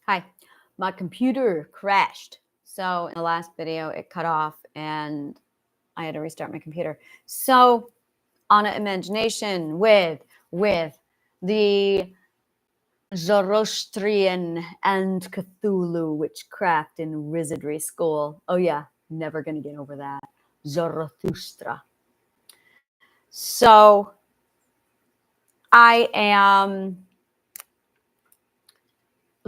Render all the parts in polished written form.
Hi, my computer crashed. So in the last video, it cut off and I had to restart my computer. So on an imagination with the Zoroastrian and Cthulhu witchcraft and wizardry school. Oh yeah, never gonna get over that. Zarathustra. So I am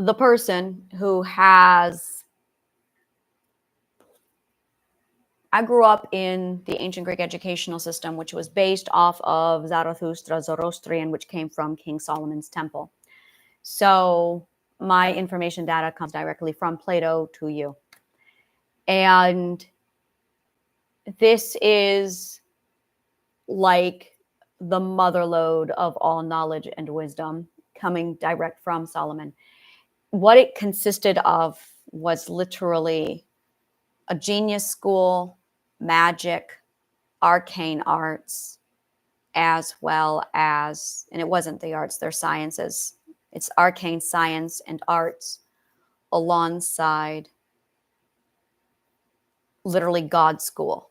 the person who I grew up in the ancient Greek educational system, which was based off of Zarathustra, Zoroastrian, which came from King Solomon's temple. So my information data comes directly from Plato to you. And this is like the motherlode of all knowledge and wisdom coming direct from Solomon. What it consisted of was literally a genius school, magic, arcane arts, as well as, and it wasn't the arts, they're sciences. It's arcane science and arts alongside literally God's school.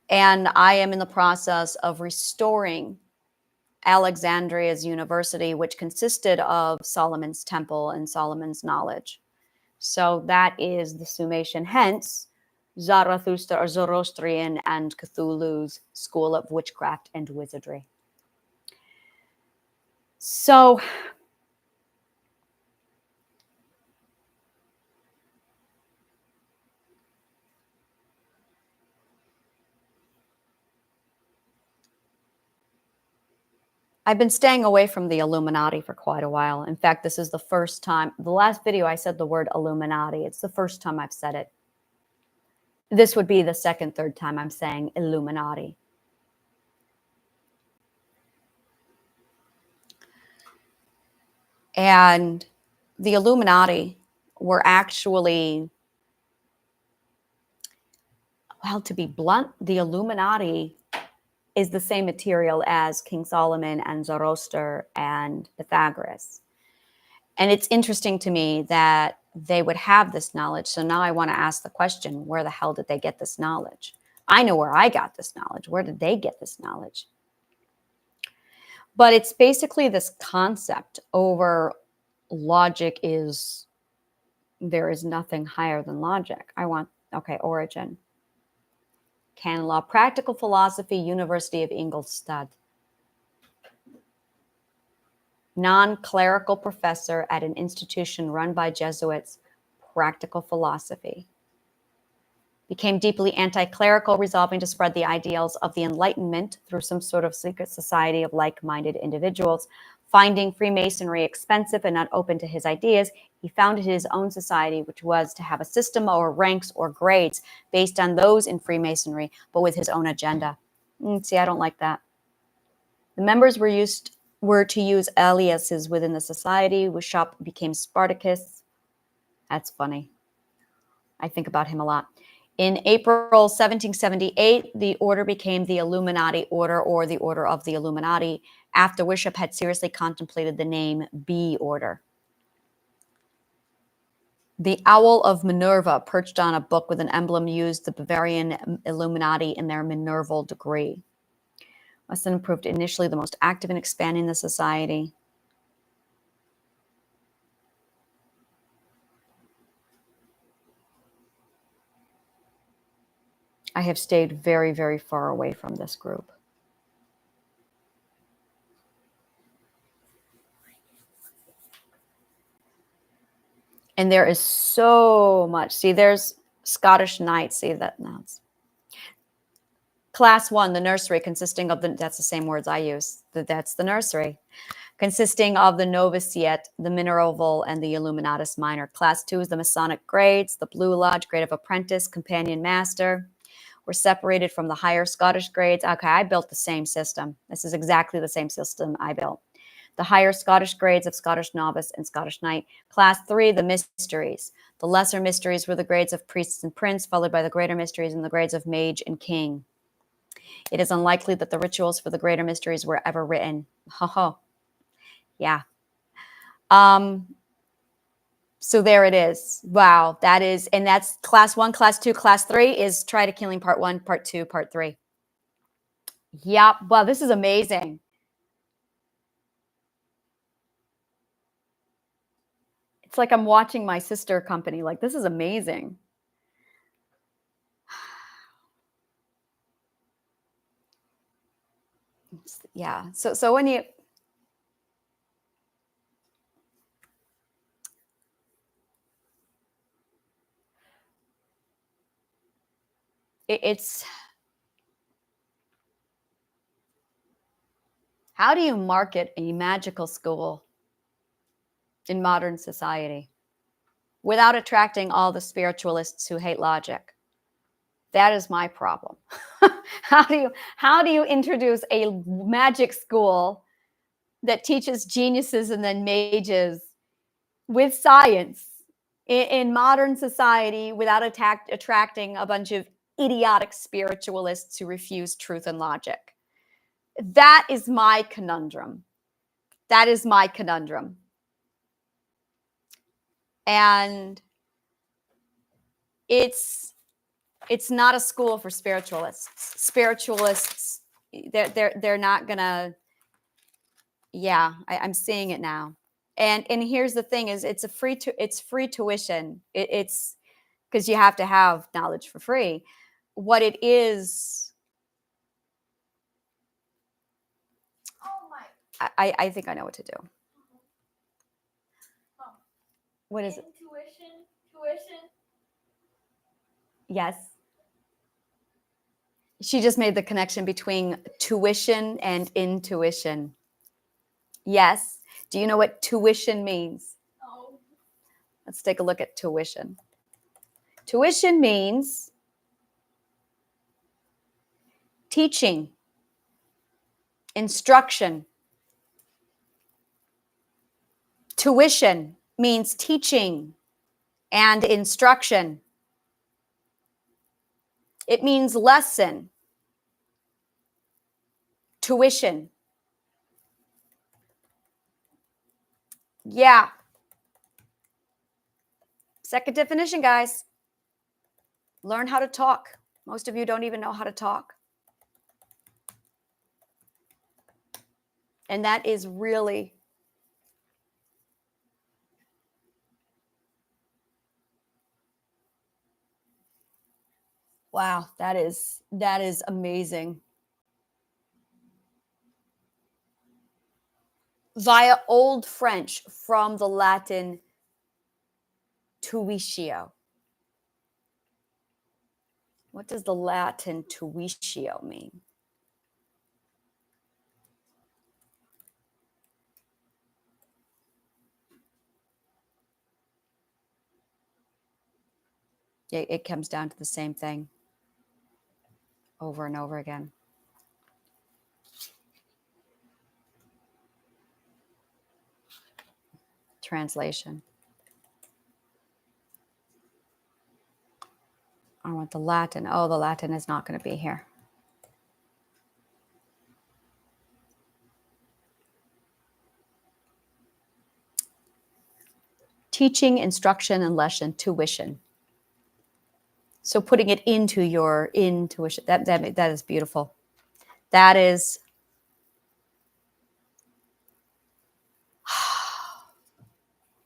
And I am in the process of restoring Alexandria's university, which consisted of Solomon's temple and Solomon's knowledge. So that is the summation. Hence, Zarathustra or Zoroastrian and Cthulhu's school of witchcraft and wizardry. So I've been staying away from the Illuminati for quite a while. In fact, this is the first time, the last video I said the word Illuminati. It's the first time I've said it. This would be the second, third time I'm saying Illuminati. And the Illuminati were actually, well, to be blunt, the Illuminati is the same material as King Solomon and Zoroaster and Pythagoras. And it's interesting to me that they would have this knowledge. So now I want to ask the question, where the hell did they get this knowledge? I know where I got this knowledge. Where did they get this knowledge? But it's basically this concept over logic is, there is nothing higher than logic. Origin. Canon Law, Practical Philosophy, University of Ingolstadt. Non-clerical professor at an institution run by Jesuits, Practical Philosophy. Became deeply anti-clerical, resolving to spread the ideals of the Enlightenment through some sort of secret society of like-minded individuals. Finding Freemasonry expensive and not open to his ideas, he founded his own society, which was to have a system or ranks or grades based on those in Freemasonry, but with his own agenda. See, I don't like that. The members were to use aliases within the society. Wishop became Spartacus. That's funny. I think about him a lot. In April 1778, the order became the Illuminati Order, or the Order of the Illuminati, after Wishop had seriously contemplated the name B Order. The Owl of Minerva, perched on a book with an emblem, used the Bavarian Illuminati in their Minerval degree. Weston proved initially the most active in expanding the society. I have stayed very, very far away from this group. And there is so much. See, there's Scottish Knights. See that? No, it's Class 1, the nursery, consisting of that's the same words I use. That's the nursery. Consisting of the novitiate, the minerval, and the illuminatus minor. Class 2 is the Masonic grades, the Blue Lodge, grade of apprentice, companion master. Were separated from the higher Scottish grades. Okay, I built the same system. This is exactly the same system I built. The higher Scottish grades of Scottish novice and Scottish knight. Class 3, the mysteries. The lesser mysteries were the grades of priests and prince, followed by the greater mysteries and the grades of mage and king. It is unlikely that the rituals for the greater mysteries were ever written. Yeah. So there it is. Wow, that is, and that's class 1, class 2, class 3 is Try to Killing part 1, part 2, part 3. Yep. Wow, this is amazing. It's like I'm watching my sister company. Like, this is amazing. Yeah. So when you, it's, how do you market a magical school in modern society without attracting all the spiritualists who hate logic? That is my problem. How do you introduce a magic school that teaches geniuses and then mages with science in modern society without attracting a bunch of idiotic spiritualists who refuse truth and logic? That is my conundrum. That is my conundrum. And it's not a school for spiritualists. Spiritualists, they're not gonna. Yeah, I'm seeing it now. And here's the thing: is it's free tuition. It's because you have to have knowledge for free. What it is, I think I know what to do. What is it? Tuition. Yes. She just made the connection between tuition and intuition. Yes. Do you know what tuition means? No. Let's take a look at tuition. Tuition means teaching, instruction. Tuition means teaching and instruction. It means lesson. Tuition. Yeah. Second definition, guys. Learn how to talk. Most of you don't even know how to talk. And that is really, wow, that is amazing. Via Old French from the Latin tuitio. What does the Latin tuitio mean? It comes down to the same thing over and over again. Translation. I want the Latin. Oh, the Latin is not going to be here. Teaching, instruction, and lesson, tuition. So putting it into your intuition, that is beautiful. That is,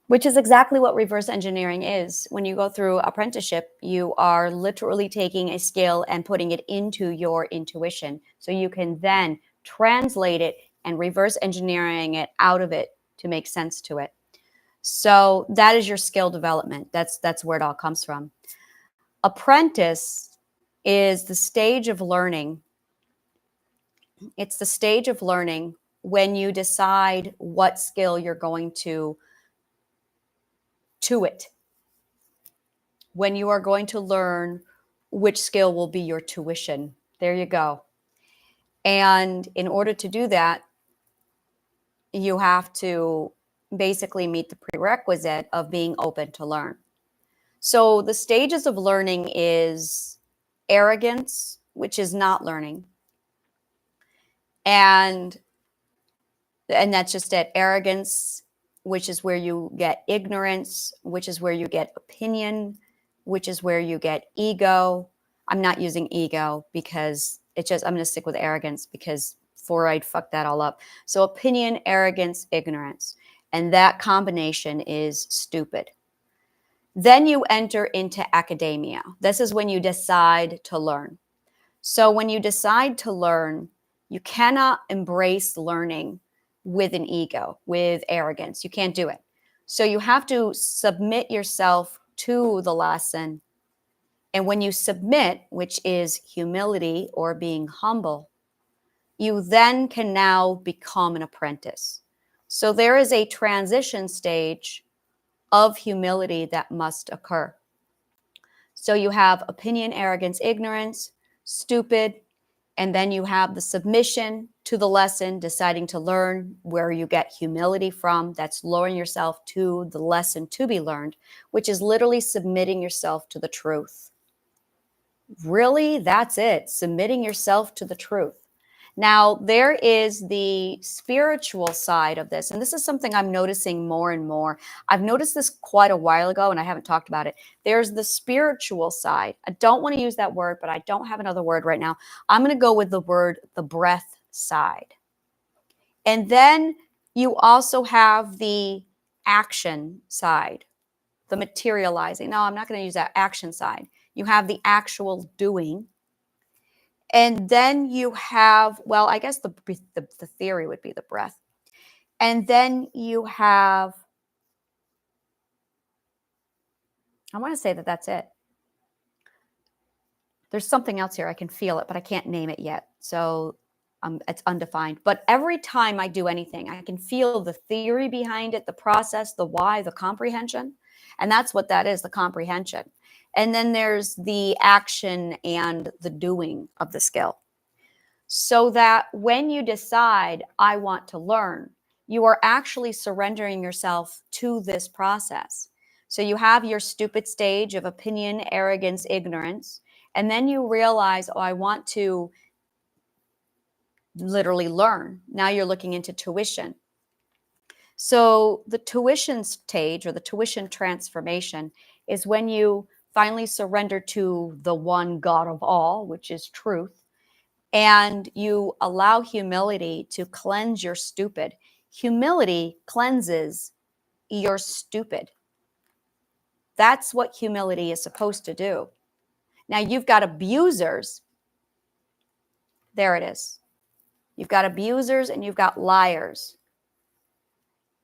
which is exactly what reverse engineering is. When you go through apprenticeship, you are literally taking a skill and putting it into your intuition. So you can then translate it and reverse engineering it out of it to make sense to it. So that is your skill development. That's where it all comes from. Apprentice is the stage of learning. It's the stage of learning when you decide what skill you're going to it. When you are going to learn which skill will be your tuition. There you go. And in order to do that, you have to basically meet the prerequisite of being open to learn. So the stages of learning is arrogance, which is not learning. And that's just it. Arrogance which is where you get ignorance, which is where you get opinion, which is where you get ego. I'm not using ego because I'm going to stick with arrogance because Freud fucked that all up. So opinion, arrogance, ignorance. And that combination is stupid. Then you enter into academia. This is when you decide to learn. So when you decide to learn, you cannot embrace learning with an ego, with arrogance. You can't do it. So you have to submit yourself to the lesson. And when you submit, which is humility or being humble, you then can now become an apprentice. So there is a transition stage of humility that must occur. So you have opinion, arrogance, ignorance, stupid, and then you have the submission to the lesson, deciding to learn, where you get humility from. That's lowering yourself to the lesson to be learned, which is literally submitting yourself to the truth. Really, that's it. Submitting yourself to the truth. Now, there is the spiritual side of this, and this is something I'm noticing more and more. I've noticed this quite a while ago, and I haven't talked about it. There's the spiritual side. I don't want to use that word, but I don't have another word right now. I'm going to go with the word, the breath side. And then you also have the action side, the materializing. No, I'm not going to use that action side. You have the actual doing. And then you have, well, I guess the theory would be the breath. And then you have, I want to say that that's it. There's something else here. I can feel it, but I can't name it yet. So it's undefined. But every time I do anything, I can feel the theory behind it, the process, the why, the comprehension. And that's what that is, the comprehension. And then there's the action and the doing of the skill. So that when you decide, I want to learn, you are actually surrendering yourself to this process. So you have your stupid stage of opinion, arrogance, ignorance, and then you realize, oh, I want to literally learn. Now you're looking into tuition. So the tuition stage or the tuition transformation is when you finally surrender to the one God of all, which is truth. And you allow humility to cleanse your stupid. Humility cleanses your stupid. That's what humility is supposed to do. Now you've got abusers. There it is. You've got abusers and you've got liars.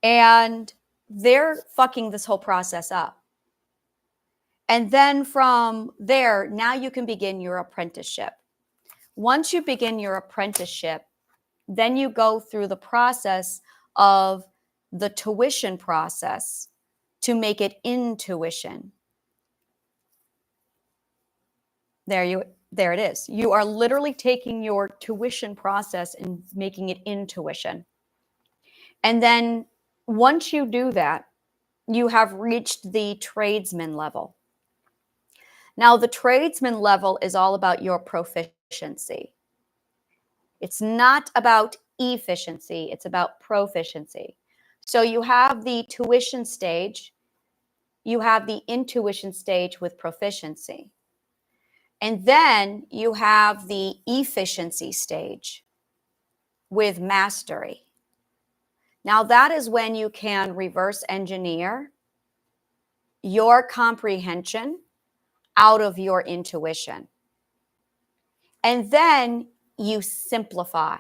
And they're fucking this whole process up. And then from there, now you can begin your apprenticeship. Once you begin your apprenticeship, then you go through the process of the tuition process to make it intuition. There it is. You are literally taking your tuition process and making it intuition. And then once you do that, you have reached the tradesman level. Now, the tradesman level is all about your proficiency. It's not about efficiency, it's about proficiency. So you have the tuition stage, you have the intuition stage with proficiency. And then you have the efficiency stage with mastery. Now that is when you can reverse engineer your comprehension out of your intuition. And then you simplify.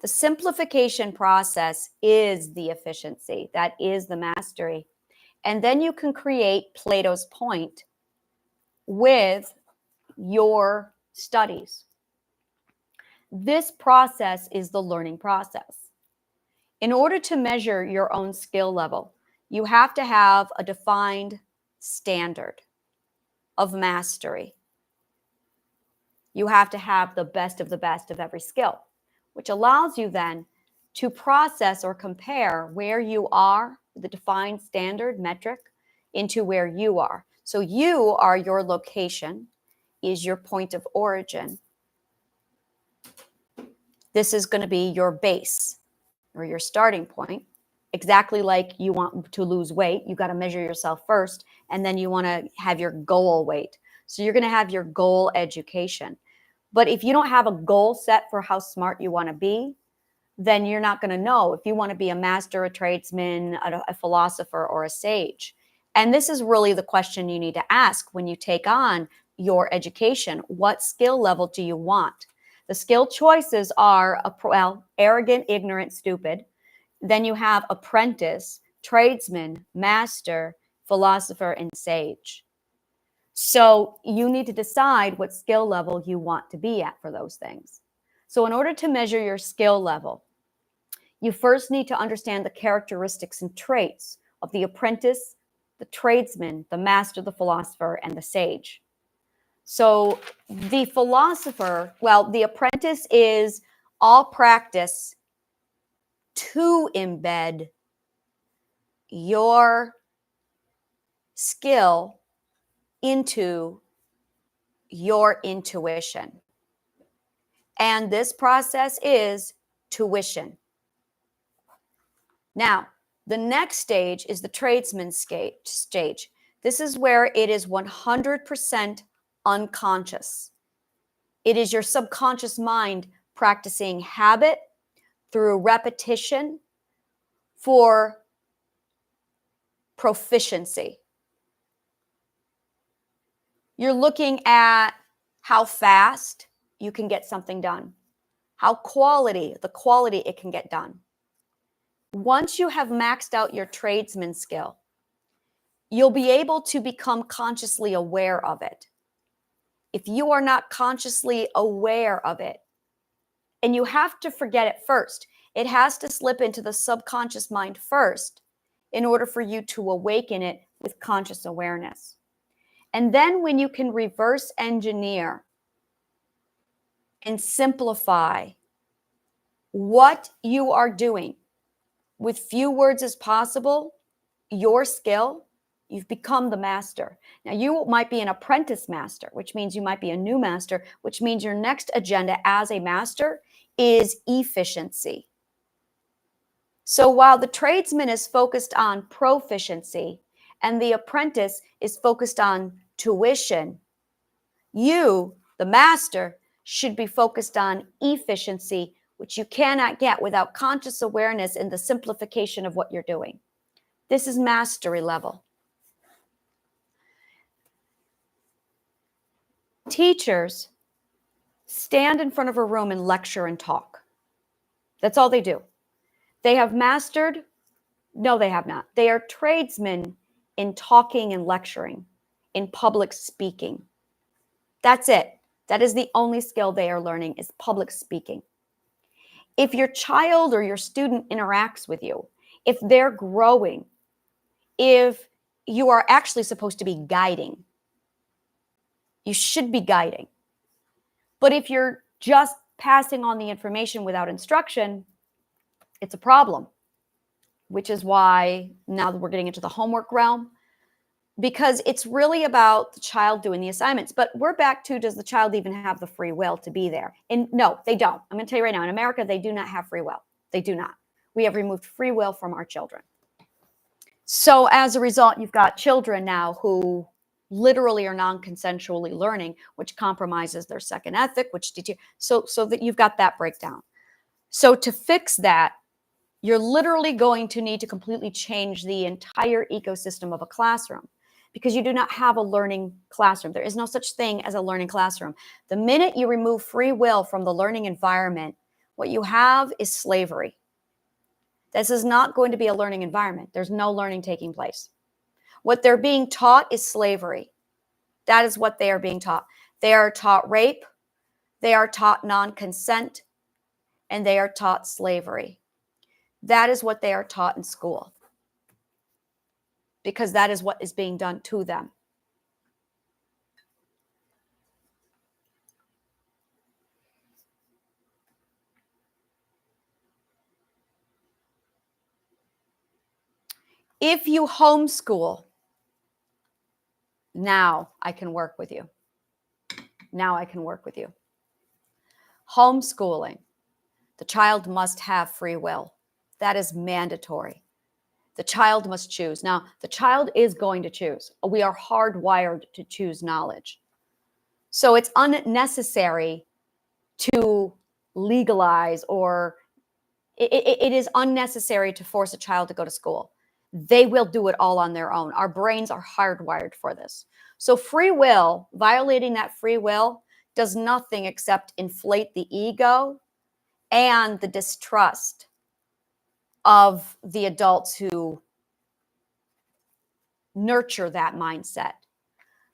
The simplification process is the efficiency. That is the mastery. And then you can create Plato's point with your studies. This process is the learning process. In order to measure your own skill level, you have to have a defined standard of mastery. You have to have the best of every skill, which allows you then to process or compare where you are, the defined standard metric, into where you are. So you are your location, is your point of origin. This is going to be your base or your starting point. exactly like you want to lose weight, you got to measure yourself first, and then you want to have your goal weight. So you're going to have your goal education. But if you don't have a goal set for how smart you want to be, then you're not going to know if you want to be a master, a tradesman, a philosopher, or a sage. And this is really the question you need to ask when you take on your education. What skill level do you want? The skill choices are, arrogant, ignorant, stupid. Then you have apprentice, tradesman, master, philosopher, and sage. So you need to decide what skill level you want to be at for those things. So in order to measure your skill level, you first need to understand the characteristics and traits of the apprentice, the tradesman, the master, the philosopher, and the sage. So the philosopher, the apprentice is all practice to embed your skill into your intuition. And this process is tuition. Now, the next stage is the tradesman stage. This is where it is 100% unconscious. It is your subconscious mind practicing habit through repetition for proficiency. You're looking at how fast you can get something done, the quality it can get done. Once you have maxed out your tradesman skill, you'll be able to become consciously aware of it. If you are not consciously aware of it, and you have to forget it first, it has to slip into the subconscious mind first in order for you to awaken it with conscious awareness. And then when you can reverse engineer and simplify what you are doing with few words as possible, your skill, you've become the master. Now, you might be an apprentice master, which means you might be a new master, which means your next agenda as a master is efficiency. So while the tradesman is focused on proficiency and the apprentice is focused on tuition, you, the master, should be focused on efficiency, which you cannot get without conscious awareness and the simplification of what you're doing. This is mastery level. Teachers stand in front of a room and lecture and talk. That's all they do. They have mastered? No, they have not. They are tradesmen in talking and lecturing, in public speaking. That's it. That is the only skill they are learning, is public speaking. If your child or your student interacts with you, if they're growing, if you are actually supposed to be guiding, you should be guiding. But if you're just passing on the information without instruction, it's a problem, which is why now that we're getting into the homework realm, because it's really about the child doing the assignments. But we're back to, does the child even have the free will to be there? And no, they don't. I'm going to tell you right now, in America, they do not have free will. They do not. We have removed free will from our children. So as a result, you've got children now who literally are non-consensually learning, which compromises their second ethic, so that you've got that breakdown. So to fix that, you're literally going to need to completely change the entire ecosystem of a classroom, because you do not have a learning classroom. There is no such thing as a learning classroom. The minute you remove free will from the learning environment, what you have is slavery. This is not going to be a learning environment. There's no learning taking place. What they're being taught is slavery. That is what they are being taught. They are taught rape, they are taught non-consent, and they are taught slavery. That is what they are taught in school, because that is what is being done to them. If you homeschool, now I can work with you. Now I can work with you. Homeschooling, the child must have free will. That is mandatory. The child must choose. Now, the child is going to choose. We are hardwired to choose knowledge. So it's unnecessary to legalize, or it is unnecessary to force a child to go to school. They will do it all on their own. Our brains are hardwired for this. So free will, violating that free will, does nothing except inflate the ego and the distrust of the adults who nurture that mindset.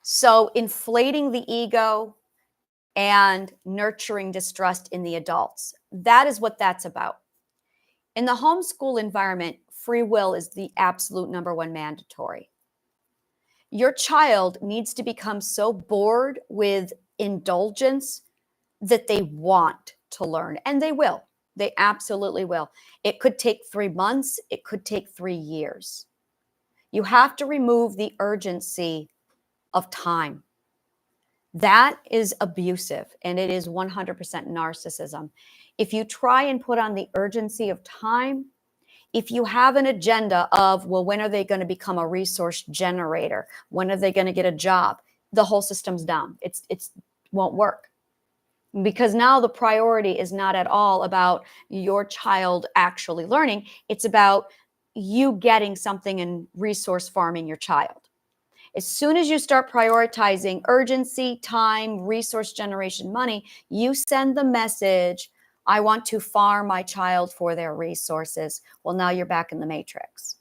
So inflating the ego and nurturing distrust in the adults, that is what that's about. In the homeschool environment, free will is the absolute number one mandatory. Your child needs to become so bored with indulgence that they want to learn, and they will. They absolutely will. It could take 3 months. It could take 3 years. You have to remove the urgency of time. That is abusive, and it is 100% narcissism. If you try and put on the urgency of time, if you have an agenda of, well, when are they going to become a resource generator? When are they going to get a job? The whole system's down. It won't work. Because now the priority is not at all about your child actually learning. It's about you getting something and resource farming your child. As soon as you start prioritizing urgency, time, resource generation, money, you send the message, I want to farm my child for their resources. Well, now you're back in the matrix.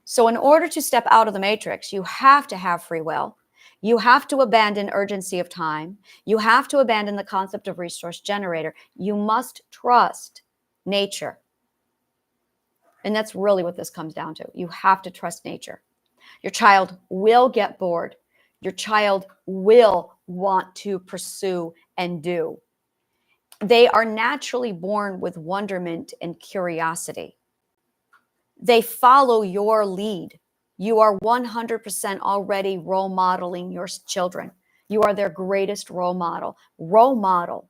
So in order to step out of the matrix, you have to have free will. You have to abandon urgency of time. You have to abandon the concept of resource generator. You must trust nature. And that's really what this comes down to. You have to trust nature. Your child will get bored. Your child will want to pursue and do. They are naturally born with wonderment and curiosity. They follow your lead. You are 100% already role modeling your children. You are their greatest role model. Role model.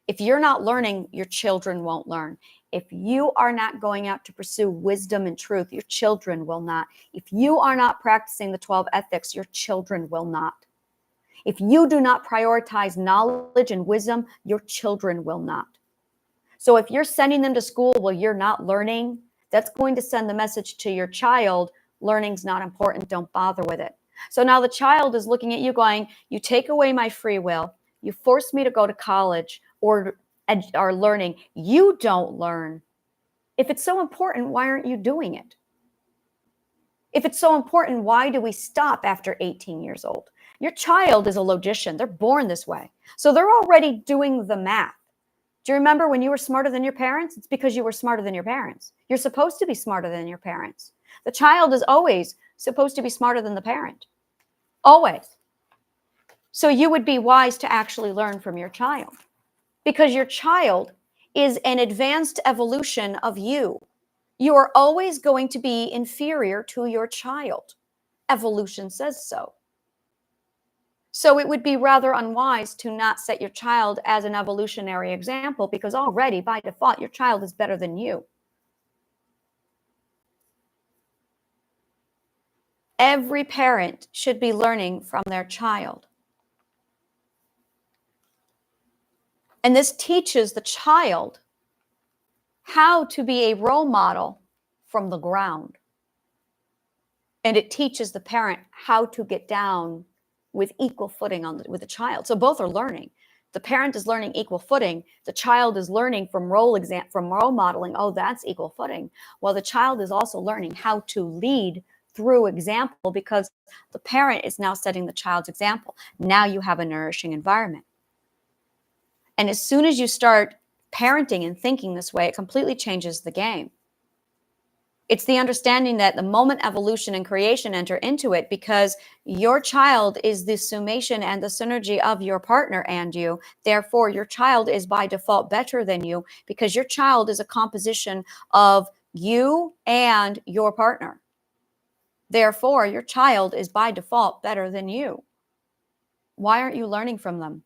If you're not learning, your children won't learn. If you are not going out to pursue wisdom and truth, your children will not. If you are not practicing the 12 ethics, your children will not. If you do not prioritize knowledge and wisdom, your children will not. So if you're sending them to school while you're not learning, that's going to send the message to your child, learning's not important, don't bother with it. So now the child is looking at you going, you take away my free will, you force me to go to college or learning, you don't learn. If it's so important, why aren't you doing it? If it's so important, why do we stop after 18 years old? Your child is a logician. They're born this way. So they're already doing the math. Do you remember when you were smarter than your parents? It's because you were smarter than your parents. You're supposed to be smarter than your parents. The child is always supposed to be smarter than the parent. Always. So you would be wise to actually learn from your child, because your child is an advanced evolution of you. You are always going to be inferior to your child. Evolution says so. So it would be rather unwise to not set your child as an evolutionary example, because already by default, your child is better than you. Every parent should be learning from their child. And this teaches the child how to be a role model from the ground. And it teaches the parent how to get down with equal footing with the child. So both are learning. The parent is learning equal footing. The child is learning from role modeling. Oh, that's equal footing. Well, the child is also learning how to lead through example, because the parent is now setting the child's example. Now you have a nourishing environment. And as soon as you start parenting and thinking this way, it completely changes the game. It's the understanding that the moment evolution and creation enter into it, because your child is the summation and the synergy of your partner and you. Therefore, your child is by default better than you, because your child is a composition of you and your partner. Therefore, your child is by default better than you. Why aren't you learning from them?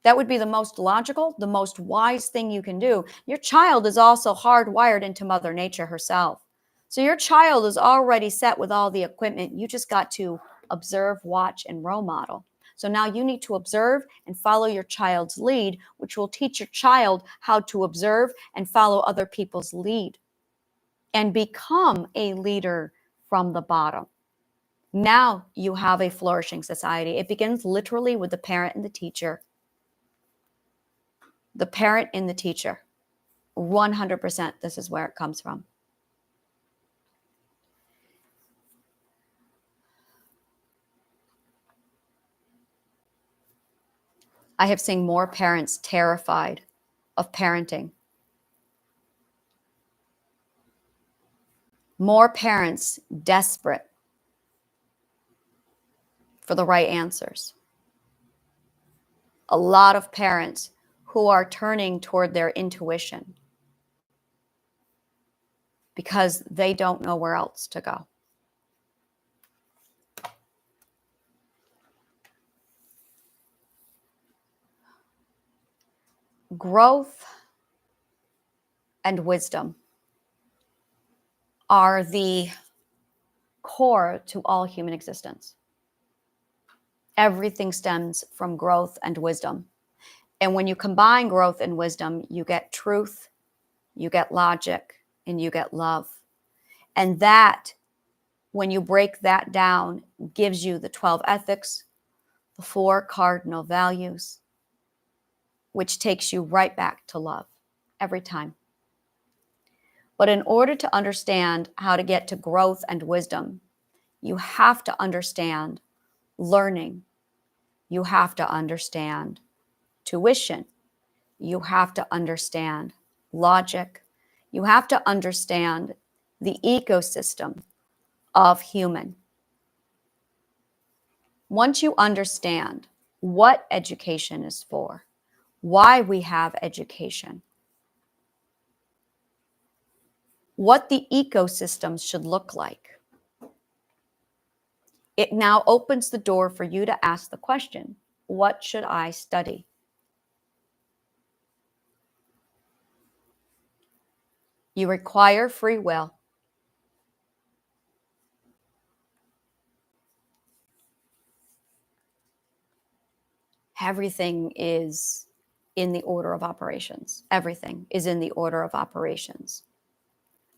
That would be the most logical, the most wise thing you can do. Your child is also hardwired into Mother Nature herself. So your child is already set with all the equipment. You just got to observe, watch, and role model. So now you need to observe and follow your child's lead, which will teach your child how to observe and follow other people's lead and become a leader from the bottom. Now you have a flourishing society. It begins literally with the parent and the teacher. The parent and the teacher. 100%, this is where it comes from. I have seen more parents terrified of parenting. More parents desperate for the right answers. A lot of parents who are turning toward their intuition because they don't know where else to go. Growth and wisdom are the core to all human existence. Everything stems from growth and wisdom. And when you combine growth and wisdom, you get truth, you get logic, and you get love. And that, when you break that down, gives you the 12 ethics, the 4 cardinal values, which takes you right back to love every time. But in order to understand how to get to growth and wisdom, you have to understand learning. You have to understand tuition. You have to understand logic. You have to understand the ecosystem of human. Once you understand what education is for, why we have education, what the ecosystem should look like, it now opens the door for you to ask the question, what should I study? You require free will. Everything is in the order of operations. Everything is in the order of operations.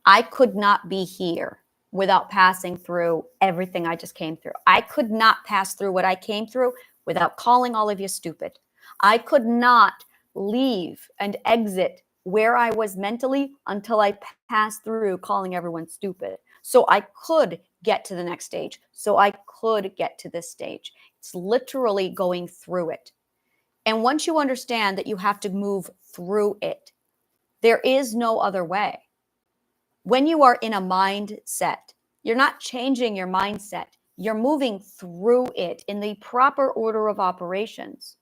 I could not be here without passing through everything I just came through. I could not pass through what I came through without calling all of you stupid. I could not leave and exit where I was mentally until I passed through calling everyone stupid. So I could get to the next stage. So I could get to this stage. It's literally going through it. And once you understand that you have to move through it, there is no other way. When you are in a mindset, you're not changing your mindset. You're moving through it in the proper order of operations.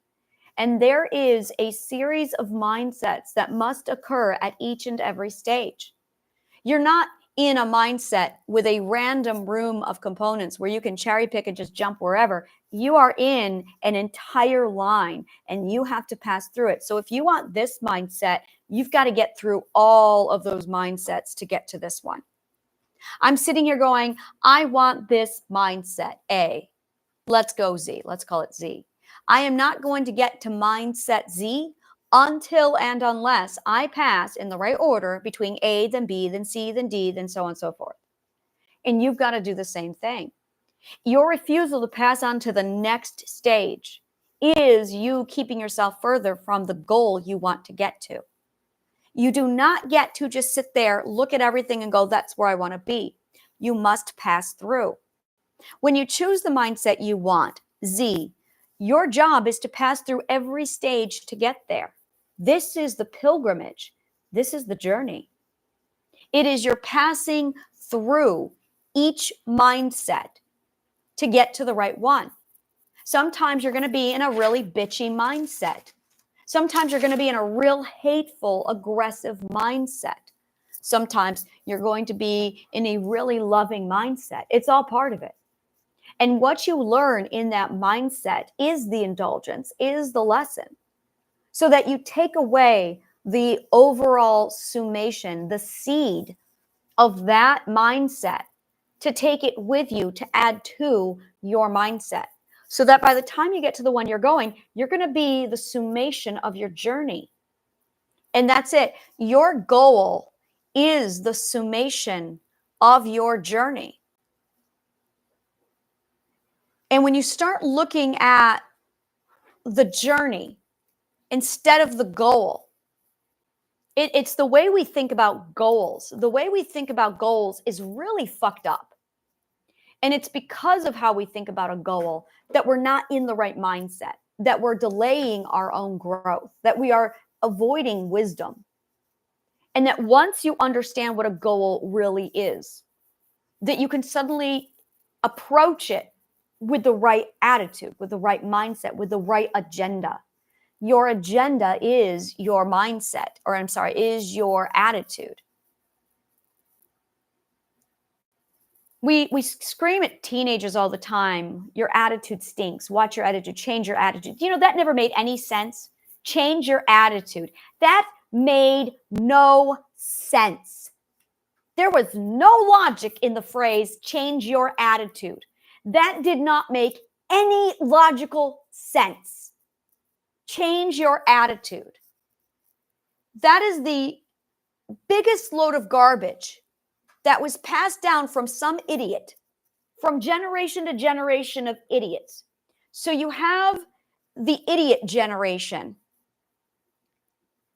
And there is a series of mindsets that must occur at each and every stage. You're not in a mindset with a random room of components where you can cherry pick and just jump wherever. You are in an entire line and you have to pass through it. So if you want this mindset, you've got to get through all of those mindsets to get to this one. I'm sitting here going, I want this mindset, A. Let's go Z. Let's call it Z. I am not going to get to mindset Z until and unless I pass in the right order between A, then B, then C, then D, then so on and so forth. And you've got to do the same thing. Your refusal to pass on to the next stage is you keeping yourself further from the goal you want to get to. You do not get to just sit there, look at everything and go, that's where I want to be. You must pass through. When you choose the mindset you want, Z, your job is to pass through every stage to get there. This is the pilgrimage. This is the journey. It is your passing through each mindset to get to the right one. Sometimes you're going to be in a really bitchy mindset. Sometimes you're going to be in a real hateful, aggressive mindset. Sometimes you're going to be in a really loving mindset. It's all part of it. And what you learn in that mindset is the indulgence, is the lesson, so that you take away the overall summation, the seed of that mindset to take it with you to add to your mindset. So that by the time you get to the one you're going, you're going to be the summation of your journey. And that's it. Your goal is the summation of your journey. And when you start looking at the journey instead of the goal, it's the way we think about goals. The way we think about goals is really fucked up. And it's because of how we think about a goal that we're not in the right mindset, that we're delaying our own growth, that we are avoiding wisdom. And that once you understand what a goal really is, that you can suddenly approach it with the right attitude, with the right mindset, with the right agenda. Your agenda is your mindset, or I'm sorry, is your attitude. We scream at teenagers all the time, your attitude stinks. Watch your attitude, change your attitude. You know, that never made any sense. Change your attitude. That made no sense. There was no logic in the phrase, change your attitude. That did not make any logical sense. Change your attitude. That is the biggest load of garbage that was passed down from some idiot, from generation to generation of idiots. So you have the idiot generation.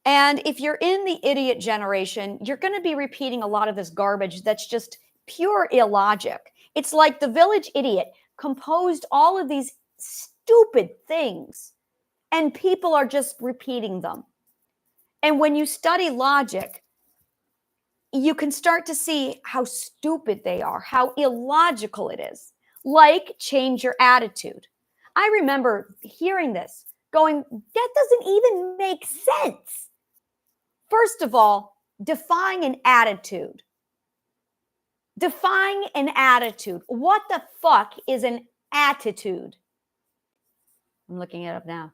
And if you're in the idiot generation, you're going to be repeating a lot of this garbage that's just pure illogic. It's like the village idiot composed all of these stupid things, and people are just repeating them. And when you study logic, you can start to see how stupid they are, how illogical it is. Like, change your attitude. I remember hearing this, going, that doesn't even make sense. First of all, define an attitude. Define an attitude. What the fuck is an attitude? I'm looking it up now.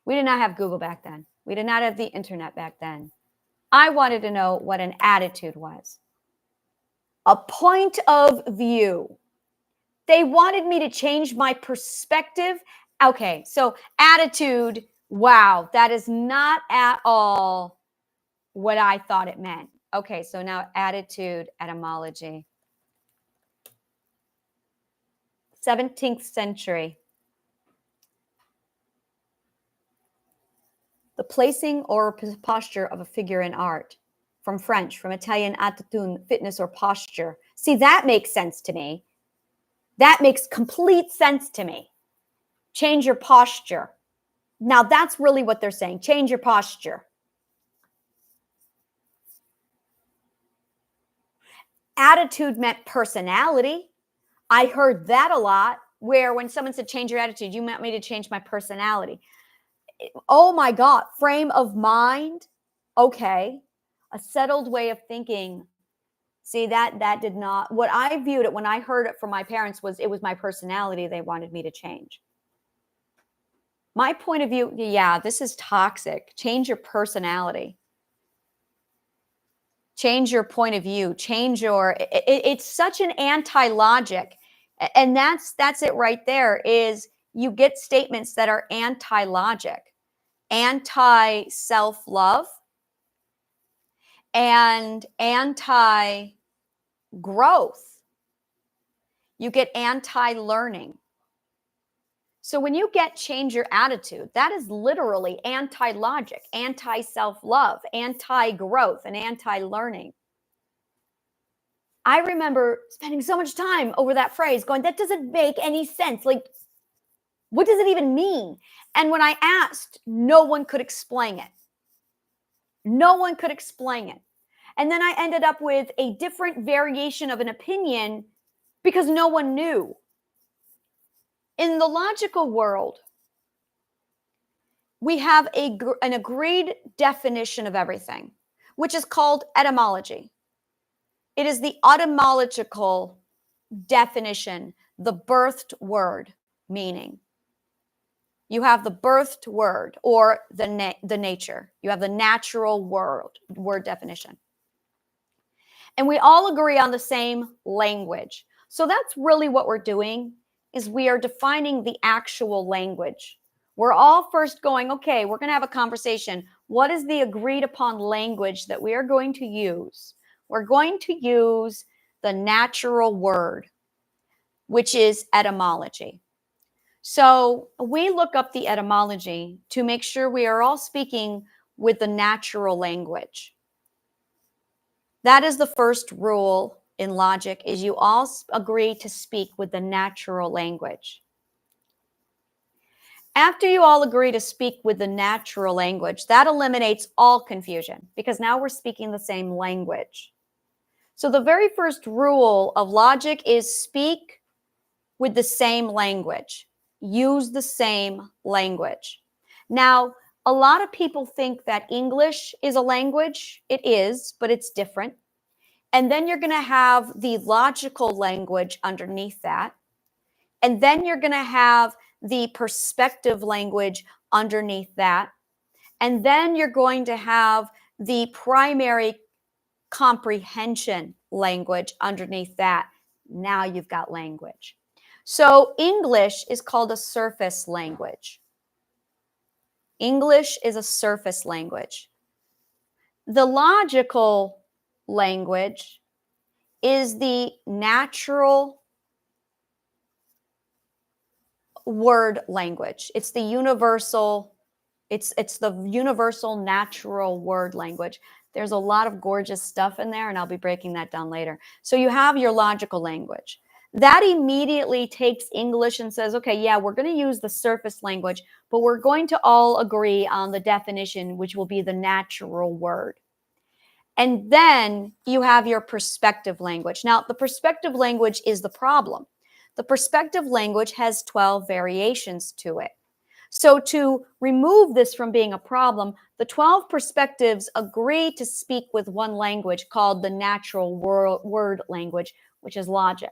We did not have Google back then. We did not have the internet back then. I wanted to know what an attitude was. A point of view. They wanted me to change my perspective. Okay, so attitude, wow, that is not at all what I thought it meant. Okay, so now attitude, etymology. 17th century. The placing or posture of a figure in art. From French, from Italian attitudine, fitness or posture. See, that makes sense to me. That makes complete sense to me. Change your posture. Now that's really what they're saying. Change your posture. Attitude meant personality. I heard that a lot, where when someone said change your attitude, you meant me to change my personality. Oh my God, frame of mind. Okay. A settled way of thinking. See, that did not, what I viewed it when I heard it from my parents was, it was my personality they wanted me to change. My point of view, yeah, this is toxic. Change your personality. Change your point of view. Change your, it's such an anti-logic. And that's it right there, is you get statements that are anti-logic, anti-self-love, and anti-growth. You get anti-learning. So when you get change your attitude, that is literally anti-logic, anti-self-love, anti-growth, and anti-learning. I remember spending so much time over that phrase going, that doesn't make any sense. Like, what does it even mean? And when I asked, no one could explain it. No one could explain it. And then I ended up with a different variation of an opinion because no one knew. In the logical world, we have an agreed definition of everything, which is called etymology. It is the etymological definition, the birthed word meaning. You have the birthed word, or the nature. You have the natural word definition. And we all agree on the same language. So that's really what we're doing, is we are defining the actual language. We're all first going, okay, we're going to have a conversation. What is the agreed upon language that we are going to use? We're going to use the natural word, which is etymology. So we look up the etymology to make sure we are all speaking with the natural language. That is the first rule in logic, is you all agree to speak with the natural language. After you all agree to speak with the natural language, that eliminates all confusion because now we're speaking the same language. So the very first rule of logic is speak with the same language. Use the same language. Now, a lot of people think that English is a language. It is, but it's different. And then you're going to have the logical language underneath that. And then you're going to have the perspective language underneath that. And then you're going to have the primary comprehension language underneath that. Now you've got language. So English is called a surface language. English is a surface language. The logical language is the natural word language. It's the universal, it's the universal natural word language. There's a lot of gorgeous stuff in there, and I'll be breaking that down later. So you have your logical language. That immediately takes English and says, okay, yeah, we're going to use the surface language, but we're going to all agree on the definition, which will be the natural word. And then you have your perspective language. Now, the perspective language is the problem. The perspective language has 12 variations to it. So to remove this from being a problem, the 12 perspectives agree to speak with one language called the natural word language, which is logic.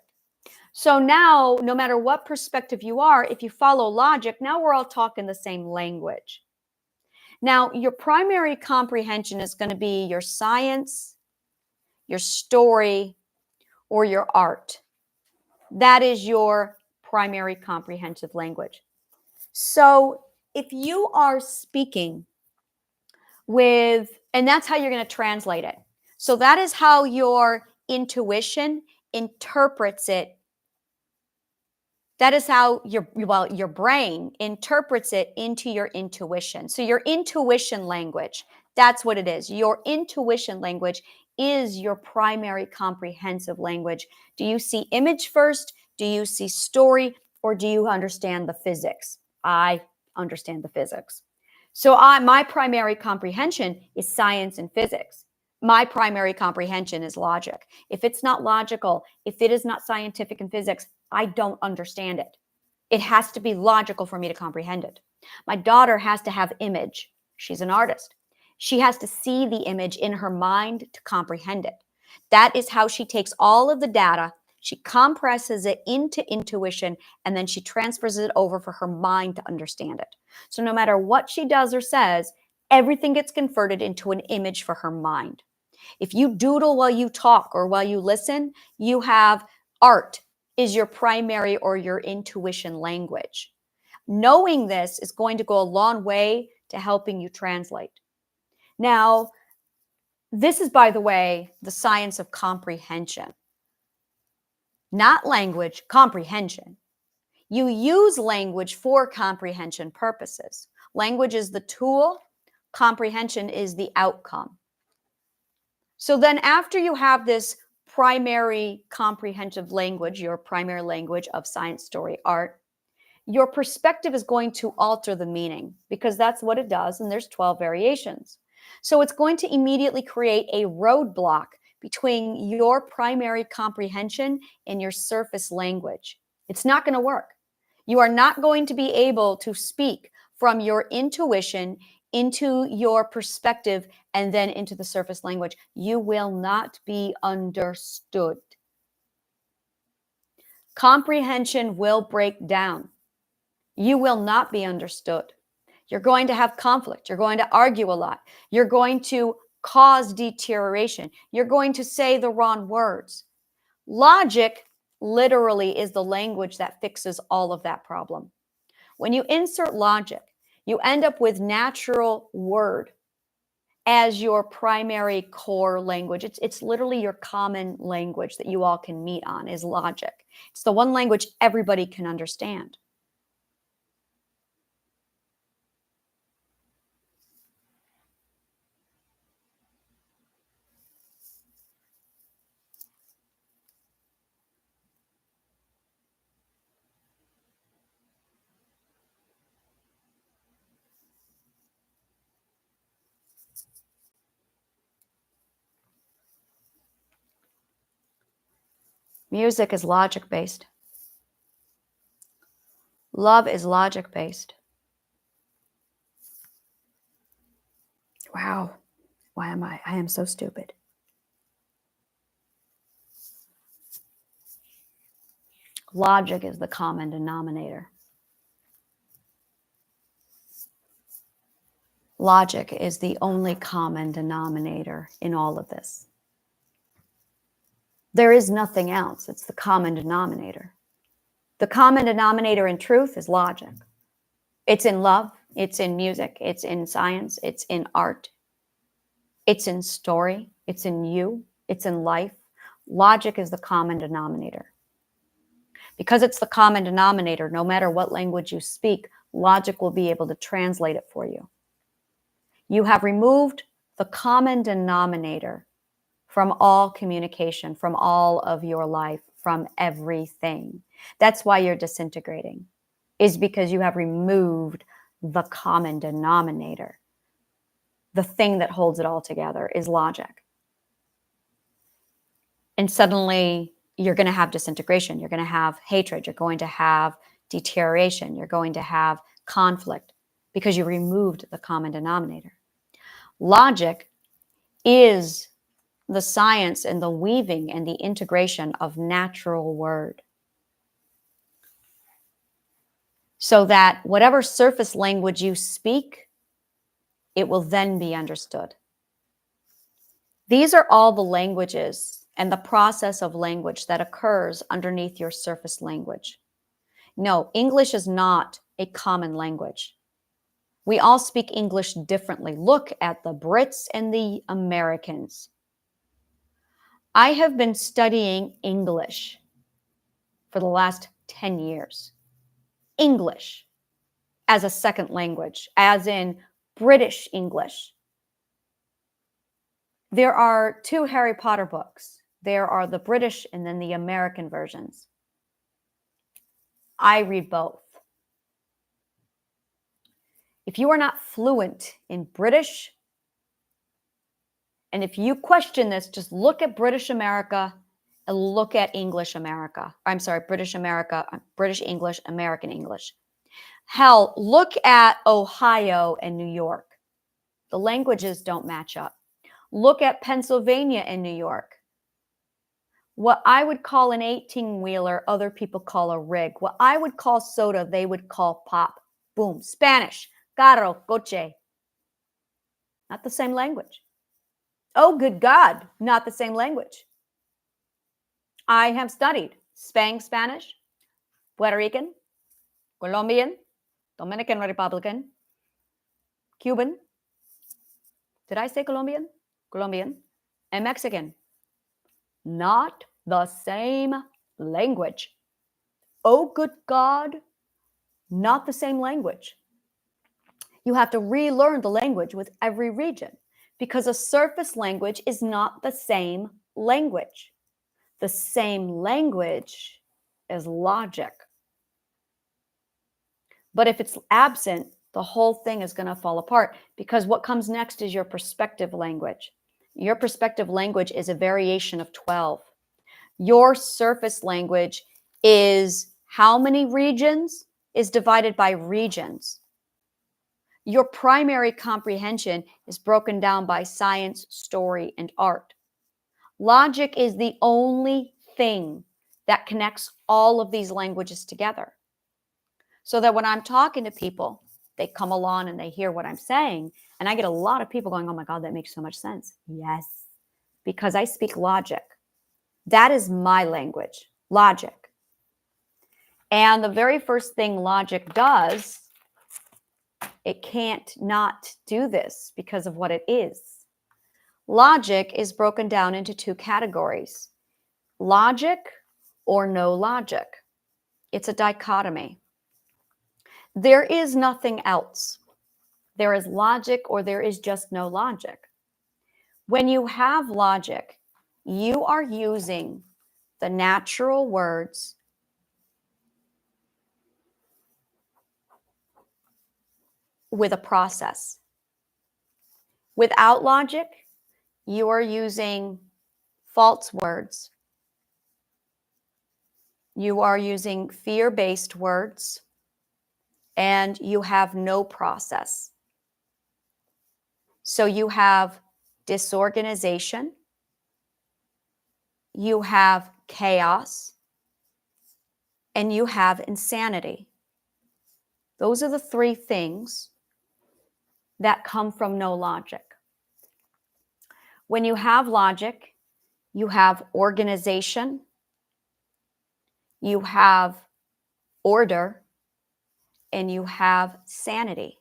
So now, no matter what perspective you are, if you follow logic, now we're all talking the same language. Now, your primary comprehension is going to be your science, your story, or your art. That is your primary comprehensive language. So if you are speaking with, and that's how you're going to translate it. So that is how your intuition interprets it. That is how your brain interprets it into your intuition. So your intuition language, that's what it is. Your intuition language is your primary comprehensive language. Do you see image first? Do you see story? Or do you understand the physics? I understand the physics. So my primary comprehension is science and physics. My primary comprehension is logic. If it's not logical, if it is not scientific and physics, I don't understand it. It has to be logical for me to comprehend it. My daughter has to have image. She's an artist. She has to see the image in her mind to comprehend it. That is how she takes all of the data, she compresses it into intuition, and then she transfers it over for her mind to understand it. So no matter what she does or says, everything gets converted into an image for her mind. If you doodle while you talk or while you listen, you have art is your primary or your intuition language. Knowing this is going to go a long way to helping you translate. Now, this is, by the way, the science of comprehension. Not language, comprehension. You use language for comprehension purposes. Language is the tool, comprehension is the outcome. So then after you have this primary comprehensive language, your primary language of science, story, art, your perspective is going to alter the meaning because that's what it does, and there's 12 variations. So it's going to immediately create a roadblock between your primary comprehension and your surface language. It's not going to work. You are not going to be able to speak from your intuition into your perspective and then into the surface language. You will not be understood. Comprehension will break down. You will not be understood. You're going to have conflict. You're going to argue a lot. You're going to cause deterioration. You're going to say the wrong words. Logic literally is the language that fixes all of that problem. When you insert logic, you end up with natural word as your primary core language. It's literally your common language that you all can meet on is logic. It's the one language everybody can understand. Music is logic-based. Love is logic-based. Wow. Why am I am so stupid. Logic is the common denominator. Logic is the only common denominator in all of this. There is nothing else. It's the common denominator. The common denominator in truth is logic. It's in love. It's in music. It's in science. It's in art. It's in story. It's in you. It's in life. Logic is the common denominator. Because it's the common denominator, no matter what language you speak, logic will be able to translate it for you. You have removed the common denominator from all communication, from all of your life, from everything. That's why you're disintegrating, is because you have removed the common denominator. The thing that holds it all together is logic. And suddenly you're going to have disintegration. You're going to have hatred. You're going to have deterioration. You're going to have conflict because you removed the common denominator. Logic is the science and the weaving and the integration of natural word. So that whatever surface language you speak, it will then be understood. These are all the languages and the process of language that occurs underneath your surface language. No, English is not a common language. We all speak English differently. Look at the Brits and the Americans. I have been studying English for the last 10 years. English as a second language, as in British English. There are 2 Harry Potter books. There are the British and then the American versions. I read both. If you are not fluent in British, and if you question this, just look at British America and look at English America. I'm sorry, British America, British English, American English. Hell, look at Ohio and New York. The languages don't match up. Look at Pennsylvania and New York. What I would call an 18-wheeler, other people call a rig. What I would call soda, they would call pop. Boom. Spanish, carro, coche. Not the same language. Oh, good God, not the same language. I have studied Spanish, Puerto Rican, Colombian, Dominican Republican, Cuban. Did I say Colombian? Colombian, and Mexican. Not the same language. Oh, good God, not the same language. You have to relearn the language with every region because a surface language is not the same language. The same language is logic. But if it's absent, the whole thing is going to fall apart because what comes next is your perspective language. Your perspective language is a variation of 12. Your surface language is how many regions is divided by regions. Your primary comprehension is broken down by science, story, and art. Logic is the only thing that connects all of these languages together. So that when I'm talking to people they come along and they hear what I'm saying. And I get a lot of people going, oh my God, that makes so much sense. Yes, because I speak logic. That is my language, logic. And the very first thing logic does, it can't not do this because of what it is. Logic is broken down into two categories: logic or no logic. It's a dichotomy. There is nothing else. There is logic or there is just no logic. When you have logic, you are using the natural words with a process. Without logic, you are using false words. You are using fear-based words, and you have no process. So you have disorganization, you have chaos, and you have insanity. Those are the three things that come from no logic. When you have logic, you have organization, you have order, and you have sanity.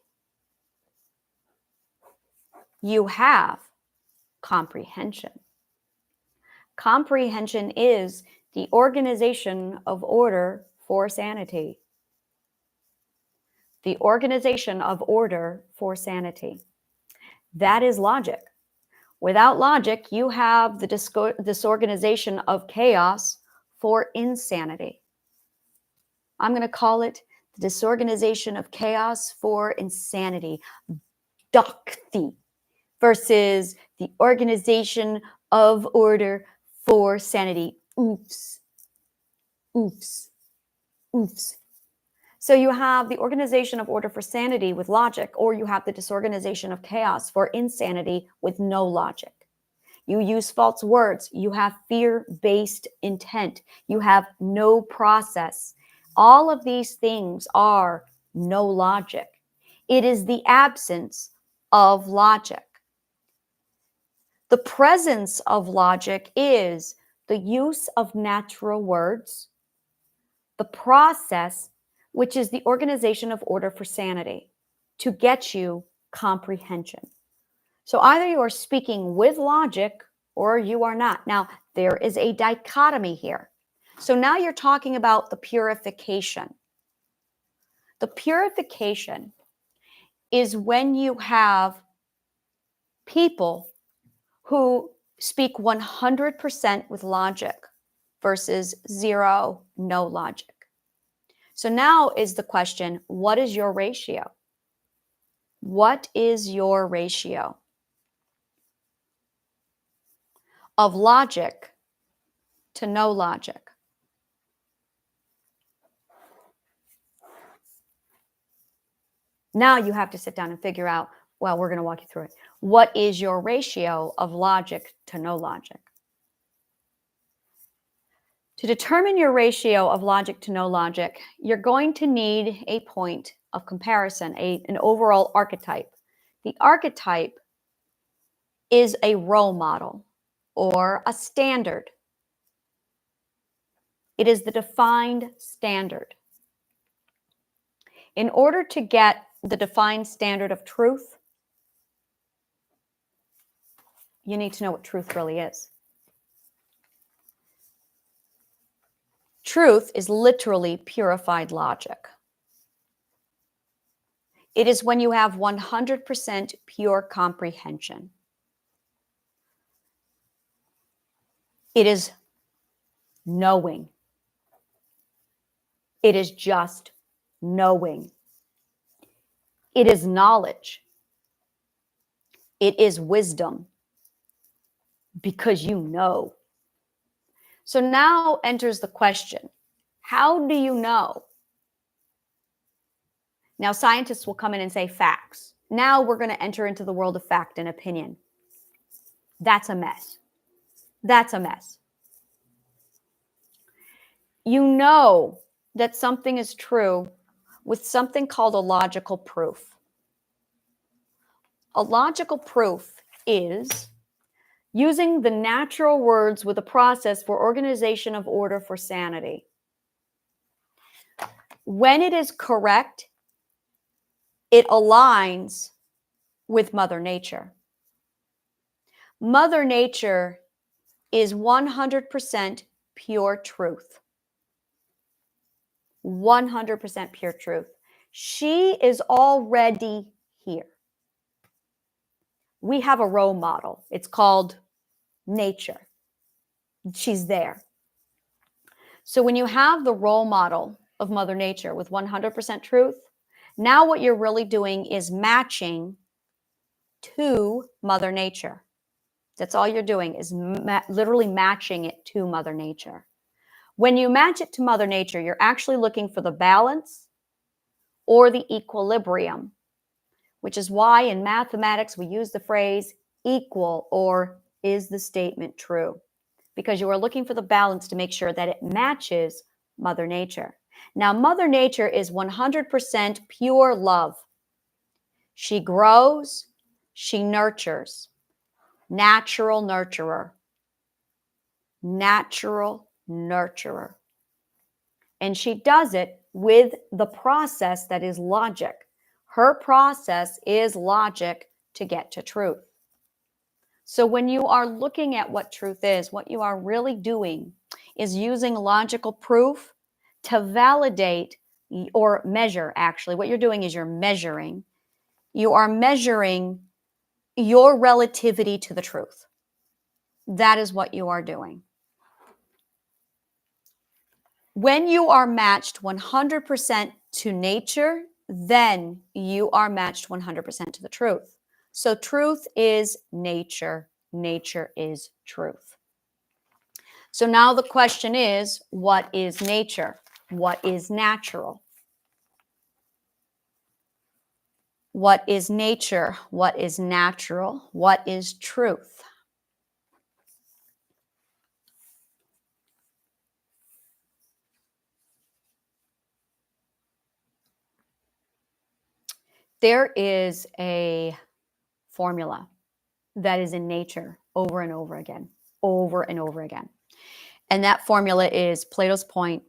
You have comprehension. Comprehension is the organization of order for sanity. The organization of order for sanity. That is logic. Without logic, you have the disorganization of chaos for insanity. I'm going to call it the disorganization of chaos for insanity. Dokti versus the organization of order for sanity. Oops. Oops. Oops. So you have the organization of order for sanity with logic, or you have the disorganization of chaos for insanity with no logic. You use false words. You have fear-based intent. You have no process. All of these things are no logic. It is the absence of logic. The presence of logic is the use of natural words, the process, which is the organization of order for sanity, to get you comprehension. So either you are speaking with logic or you are not. Now, there is a dichotomy here. So now you're talking about the purification. The purification is when you have people who speak 100% with logic versus zero, no logic. So now is the question, what is your ratio? What is your ratio of logic to no logic? Now you have to sit down and figure out, well, we're going to walk you through it. What is your ratio of logic to no logic? To determine your ratio of logic to no logic, you're going to need a point of comparison, an overall archetype. The archetype is a role model or a standard. It is the defined standard. In order to get the defined standard of truth, you need to know what truth really is. Truth is literally purified logic. It is when you have 100% pure comprehension. It is knowing. It is just knowing. It is knowledge. It is wisdom because you know. So now enters the question, how do you know? Now scientists will come in and say facts. Now we're going to enter into the world of fact and opinion. That's a mess. That's a mess. You know that something is true with something called a logical proof. A logical proof is using the natural words with a process for organization of order for sanity. When it is correct, it aligns with Mother Nature. Mother Nature is 100% pure truth. 100% pure truth. She is already here. We have a role model. It's called nature. She's there. So when you have the role model of Mother Nature with 100% truth, now what you're really doing is matching to Mother Nature. That's all you're doing is literally matching it to Mother Nature. When you match it to Mother Nature, you're actually looking for the balance or the equilibrium, which is why in mathematics we use the phrase equal or is the statement true? Because you are looking for the balance to make sure that it matches Mother Nature. Now, Mother Nature is 100% pure love. She grows, she nurtures. Natural nurturer. Natural nurturer. And she does it with the process that is logic. Her process is logic to get to truth. So when you are looking at what truth is, what you are really doing is using logical proof to validate or measure, actually. What you're doing is you're measuring. You are measuring your relativity to the truth. That is what you are doing. When you are matched 100% to nature, then you are matched 100% to the truth. So truth is nature. Nature is truth. So now the question is, what is nature? What is natural? What is nature? What is natural? What is truth? There is a formula that is in nature over and over again, over and over again. And that formula is Plato's point,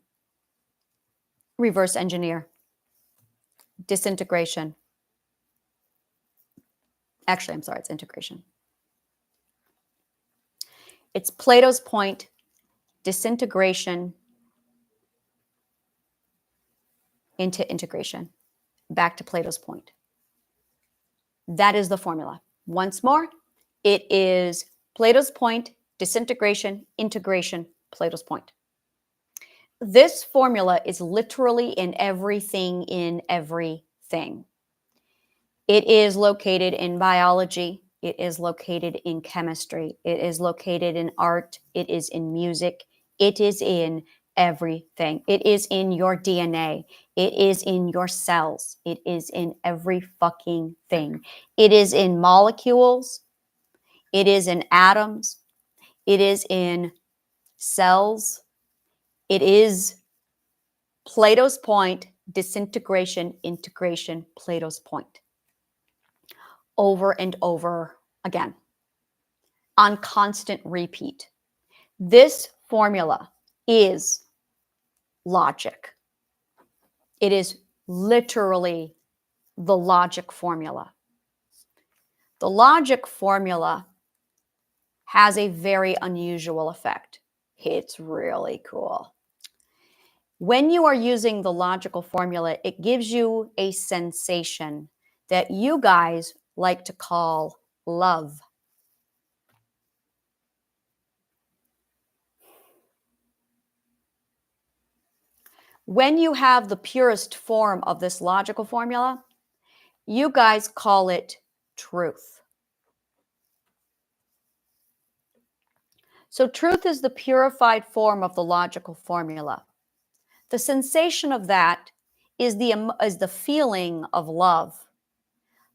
reverse engineer, disintegration. Actually, I'm sorry, it's integration. It's Plato's point, disintegration into integration. Back to Plato's point. That is the formula. Once more, it is Plato's point, disintegration, integration, Plato's point. This formula is literally in everything in everything. It is located in biology. It is located in chemistry. It is located in art. It is in music. It is in everything. It is in your DNA. It is in your cells. It is in every fucking thing. It is in molecules. It is in atoms. It is in cells. It is Plato's point, disintegration, integration, Plato's point. Over and over again, on constant repeat. This formula is logic. It is literally the logic formula. The logic formula has a very unusual effect. It's really cool. When you are using the logical formula, it gives you a sensation that you guys like to call love. When you have the purest form of this logical formula, you guys call it truth. So truth is the purified form of the logical formula. The sensation of that is the feeling of love.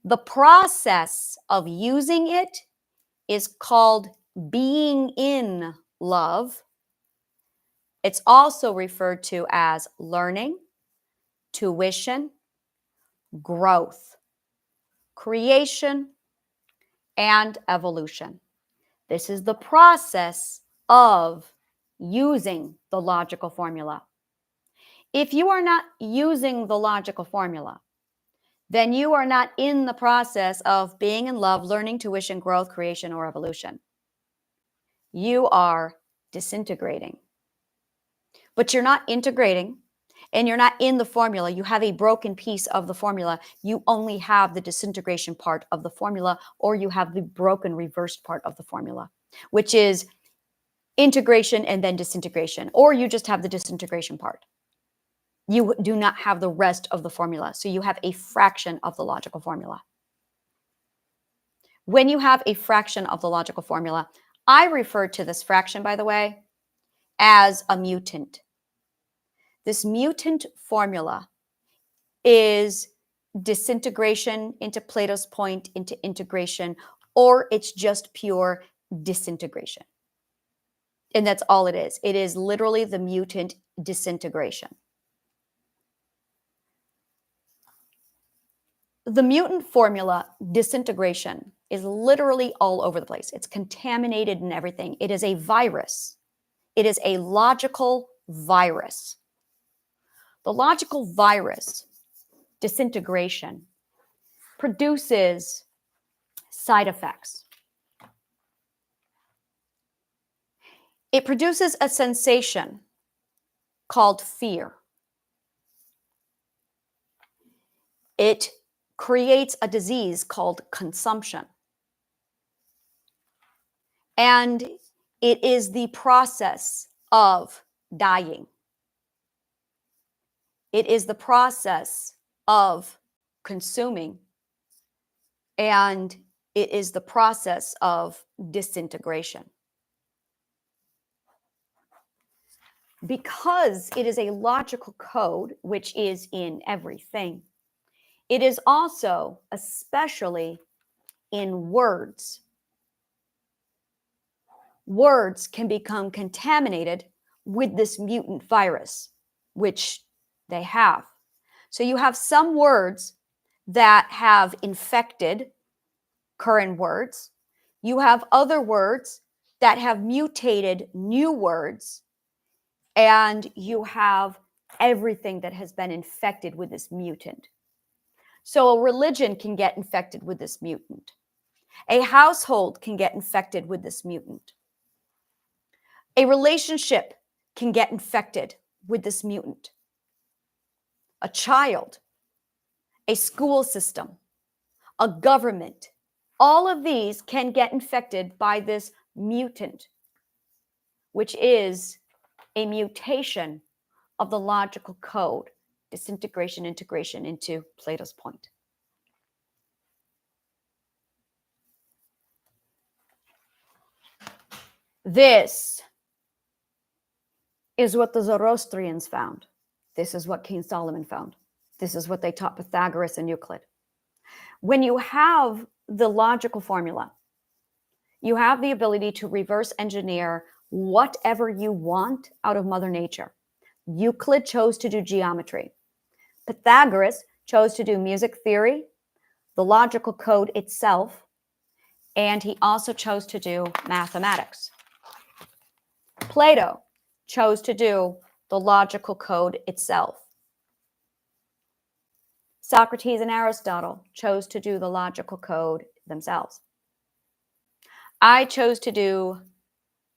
The process of using it is called being in love. It's also referred to as learning, tuition, growth, creation, and evolution. This is the process of using the logical formula. If you are not using the logical formula, then you are not in the process of being in love, learning, tuition, growth, creation, or evolution. You are disintegrating. But you're not integrating, and you're not in the formula. You have a broken piece of the formula. You only have the disintegration part of the formula, or you have the broken reversed part of the formula, which is integration and then disintegration, or you just have the disintegration part. You do not have the rest of the formula. So you have a fraction of the logical formula. When you have a fraction of the logical formula, I refer to this fraction, by the way, as a mutant. This mutant formula is disintegration into Plato's point into integration, or it's just pure disintegration. And that's all it is. It is literally the mutant disintegration. The mutant formula, disintegration, is literally all over the place. It's contaminated in everything. It is a virus. It is a logical virus. The logical virus, disintegration, produces side effects. It produces a sensation called fear. It creates a disease called consumption. And it is the process of dying. It is the process of consuming. And it is the process of disintegration. Because it is a logical code, which is in everything, it is also, especially in words. Words can become contaminated with this mutant virus, which they have. So you have some words that have infected current words. You have other words that have mutated new words. And you have everything that has been infected with this mutant. So a religion can get infected with this mutant. A household can get infected with this mutant. A relationship can get infected with this mutant. A child, a school system, a government, all of these can get infected by this mutant, which is a mutation of the logical code, disintegration, integration into Plato's point. This is what the Zoroastrians found. This is what King Solomon found. This is what they taught Pythagoras and Euclid. When you have the logical formula, you have the ability to reverse engineer whatever you want out of Mother Nature. Euclid chose to do geometry. Pythagoras chose to do music theory, the logical code itself, and he also chose to do mathematics. Plato chose to do the logical code itself. Socrates and Aristotle chose to do the logical code themselves. I chose to do,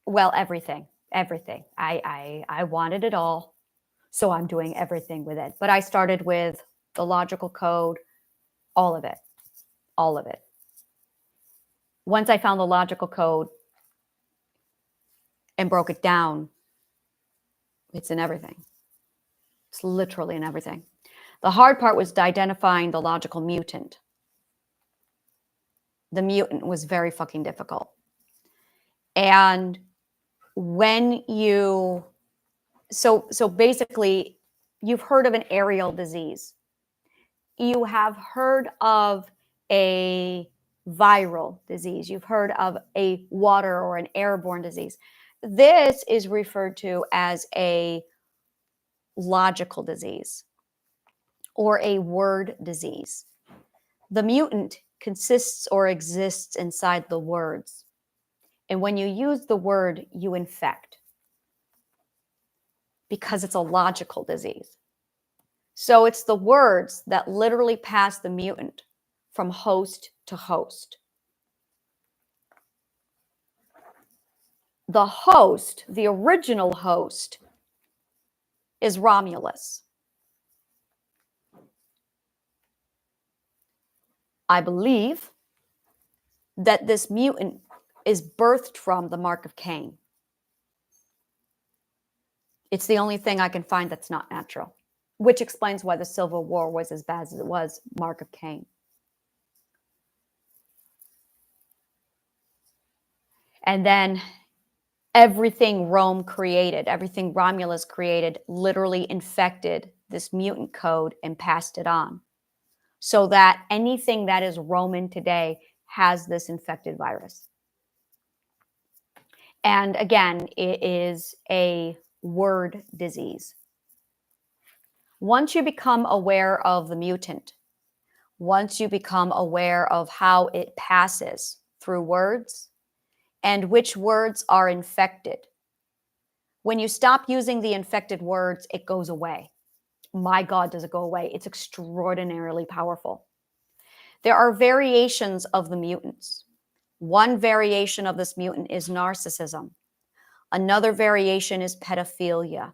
well, everything. I wanted it all, so I'm doing everything with it. But I started with the logical code, all of it. Once I found the logical code and broke it down, it's in everything. It's literally in everything. The hard part was identifying the logical mutant. The mutant was very fucking difficult. And when you, so basically, you've heard of an aerial disease. You have heard of a viral disease. You've heard of a water or an airborne disease. This is referred to as a logical disease. or a word disease. The mutant consists or exists inside the words. And when you use the word, you infect, because it's a logical disease. So it's the words that literally pass the mutant from host to host. The host, the original host, is Romulus. I believe that this mutant is birthed from the mark of Cain. It's the only thing I can find that's not natural, which explains why the Civil War was as bad as it was, mark of Cain. And then everything Rome created, everything Romulus created, literally infected this mutant code and passed it on. So that anything that is Roman today has this infected virus. And again, it is a word disease. Once you become aware of the mutant, once you become aware of how it passes through words and which words are infected, when you stop using the infected words, it goes away. My God, does it go away? It's extraordinarily powerful. There are variations of the mutants. One variation of this mutant is narcissism. Another variation is pedophilia.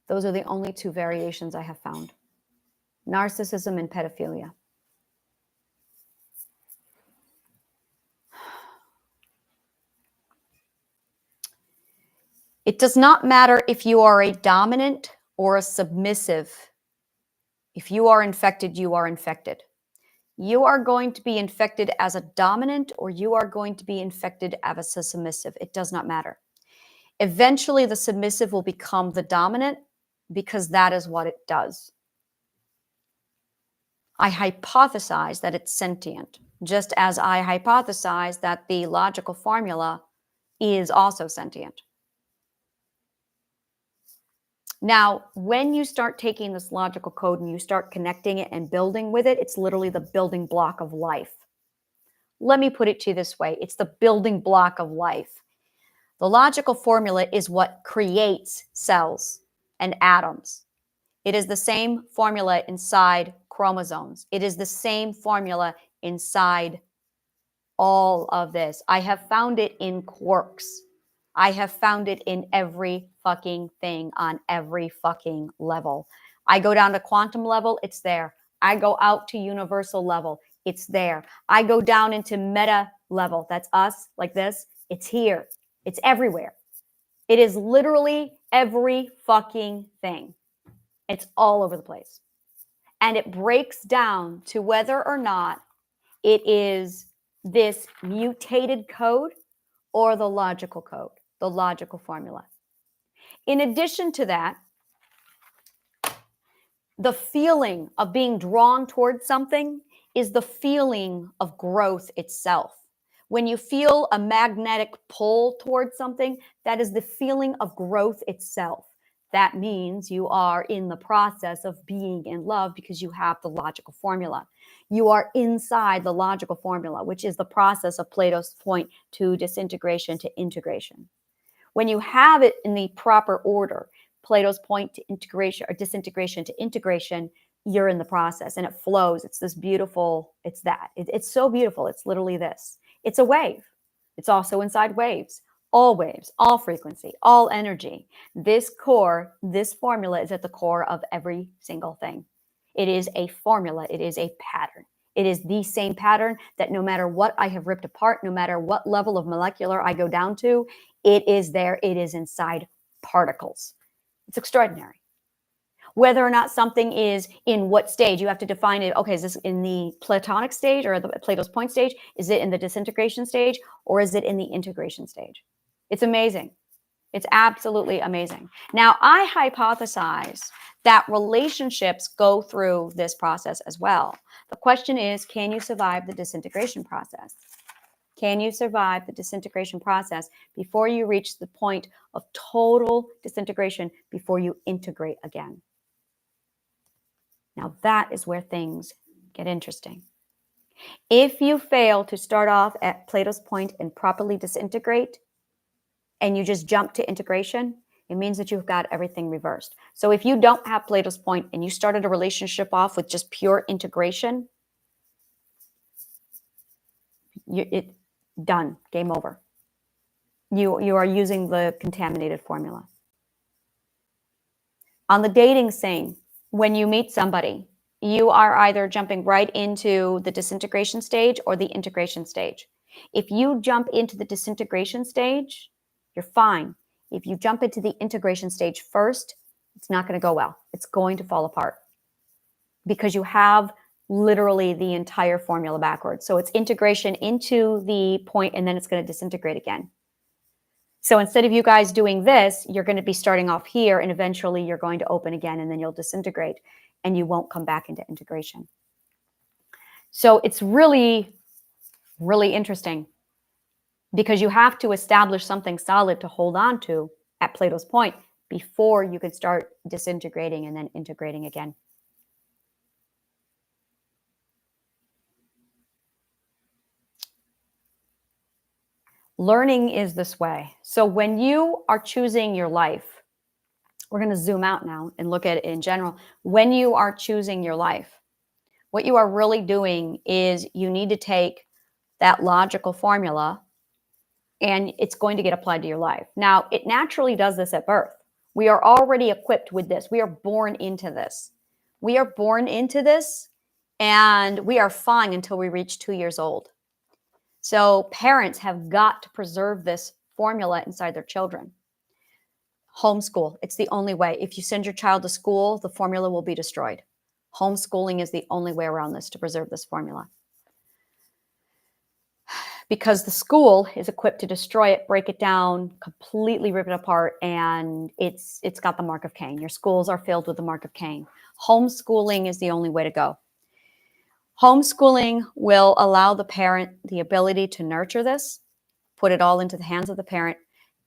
Those are the only two variations I have found. Narcissism and pedophilia. It does not matter if you are a dominant or a submissive. If you are infected, you are infected. You are going to be infected as a dominant, or you are going to be infected as a submissive. It does not matter. Eventually, the submissive will become the dominant because that is what it does. I hypothesize that it's sentient, just as I hypothesize that the logical formula is also sentient. Now, when you start taking this logical code and you start connecting it and building with it, it's literally the building block of life. Let me put it to you this way. It's the building block of life. The logical formula is what creates cells and atoms. It is the same formula inside chromosomes. It is the same formula inside all of this. I have found it in quarks. I have found it in every fucking thing on every fucking level. I go down to quantum level, it's there. I go out to universal level, it's there. I go down into meta level, that's us, like this, it's here. It's everywhere. It is literally every fucking thing. It's all over the place. And it breaks down to whether or not it is this mutated code or the logical code, the logical formula. In addition to that, the feeling of being drawn towards something is the feeling of growth itself. When you feel a magnetic pull towards something, that is the feeling of growth itself. That means you are in the process of being in love because you have the logical formula. You are inside the logical formula, which is the process of Plato's point to disintegration to integration. When you have it in the proper order, Plato's point to integration or disintegration to integration, you're in the process and it flows. It's this beautiful, it's that. It's so beautiful. It's literally this. It's a wave. It's also inside waves, all frequency, all energy. This core, this formula is at the core of every single thing. It is a formula. It is a pattern. It is the same pattern that no matter what I have ripped apart, no matter what level of molecular I go down to, it is there. It is inside particles. It's extraordinary. Whether or not something is in what stage, you have to define it. Okay, is this in the Platonic stage or the Plato's point stage? Is it in the disintegration stage or is it in the integration stage? It's amazing. It's absolutely amazing. Now, I hypothesize that relationships go through this process as well. The question is, can you survive the disintegration process? Can you survive the disintegration process before you reach the point of total disintegration before you integrate again? Now that is where things get interesting. If you fail to start off at Plato's point and properly disintegrate, and you just jump to integration, it means that you've got everything reversed. So if you don't have Plato's point and you started a relationship off with just pure integration, it done, game over. You are using the contaminated formula. On the dating scene, when you meet somebody, you are either jumping right into the disintegration stage or the integration stage. If you jump into the disintegration stage, you're fine. If you jump into the integration stage first, it's not going to go well. It's going to fall apart because you have literally the entire formula backwards. So it's integration into the point, and then it's going to disintegrate again. So instead of you guys doing this, you're going to be starting off here, and eventually you're going to open again, and then you'll disintegrate, and you won't come back into integration. So it's really, really interesting because you have to establish something solid to hold on to at Plato's point before you can start disintegrating and then integrating again. Learning is this way. So when you are choosing your life, we're going to zoom out now and look at it in general. When you are choosing your life, what you are really doing is you need to take that logical formula and it's going to get applied to your life. Now, it naturally does this at birth. We are already equipped with this. We are born into this. We are born into this, and we are fine until we reach 2 years old. So parents have got to preserve this formula inside their children. Homeschool, it's the only way. If you send your child to school, the formula will be destroyed. Homeschooling is the only way around this to preserve this formula. Because the school is equipped to destroy it, break it down, completely rip it apart, and it's got the mark of Cain. Your schools are filled with the mark of Cain. Homeschooling is the only way to go. Homeschooling will allow the parent the ability to nurture this, put it all into the hands of the parent,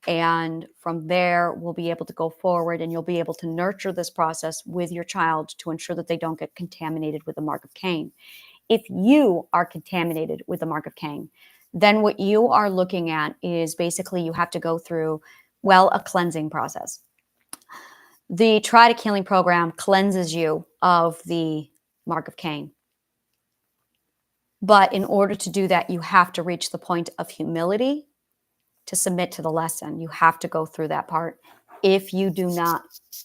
and from there we'll be able to go forward and you'll be able to nurture this process with your child to ensure that they don't get contaminated with the mark of Cain. If you are contaminated with the mark of Cain, then what you are looking at is basically you have to go through, well, a cleansing process. The Trident Healing Program cleanses you of the mark of Cain. But in order to do that, you have to reach the point of humility to submit to the lesson. You have to go through that part. If you do not,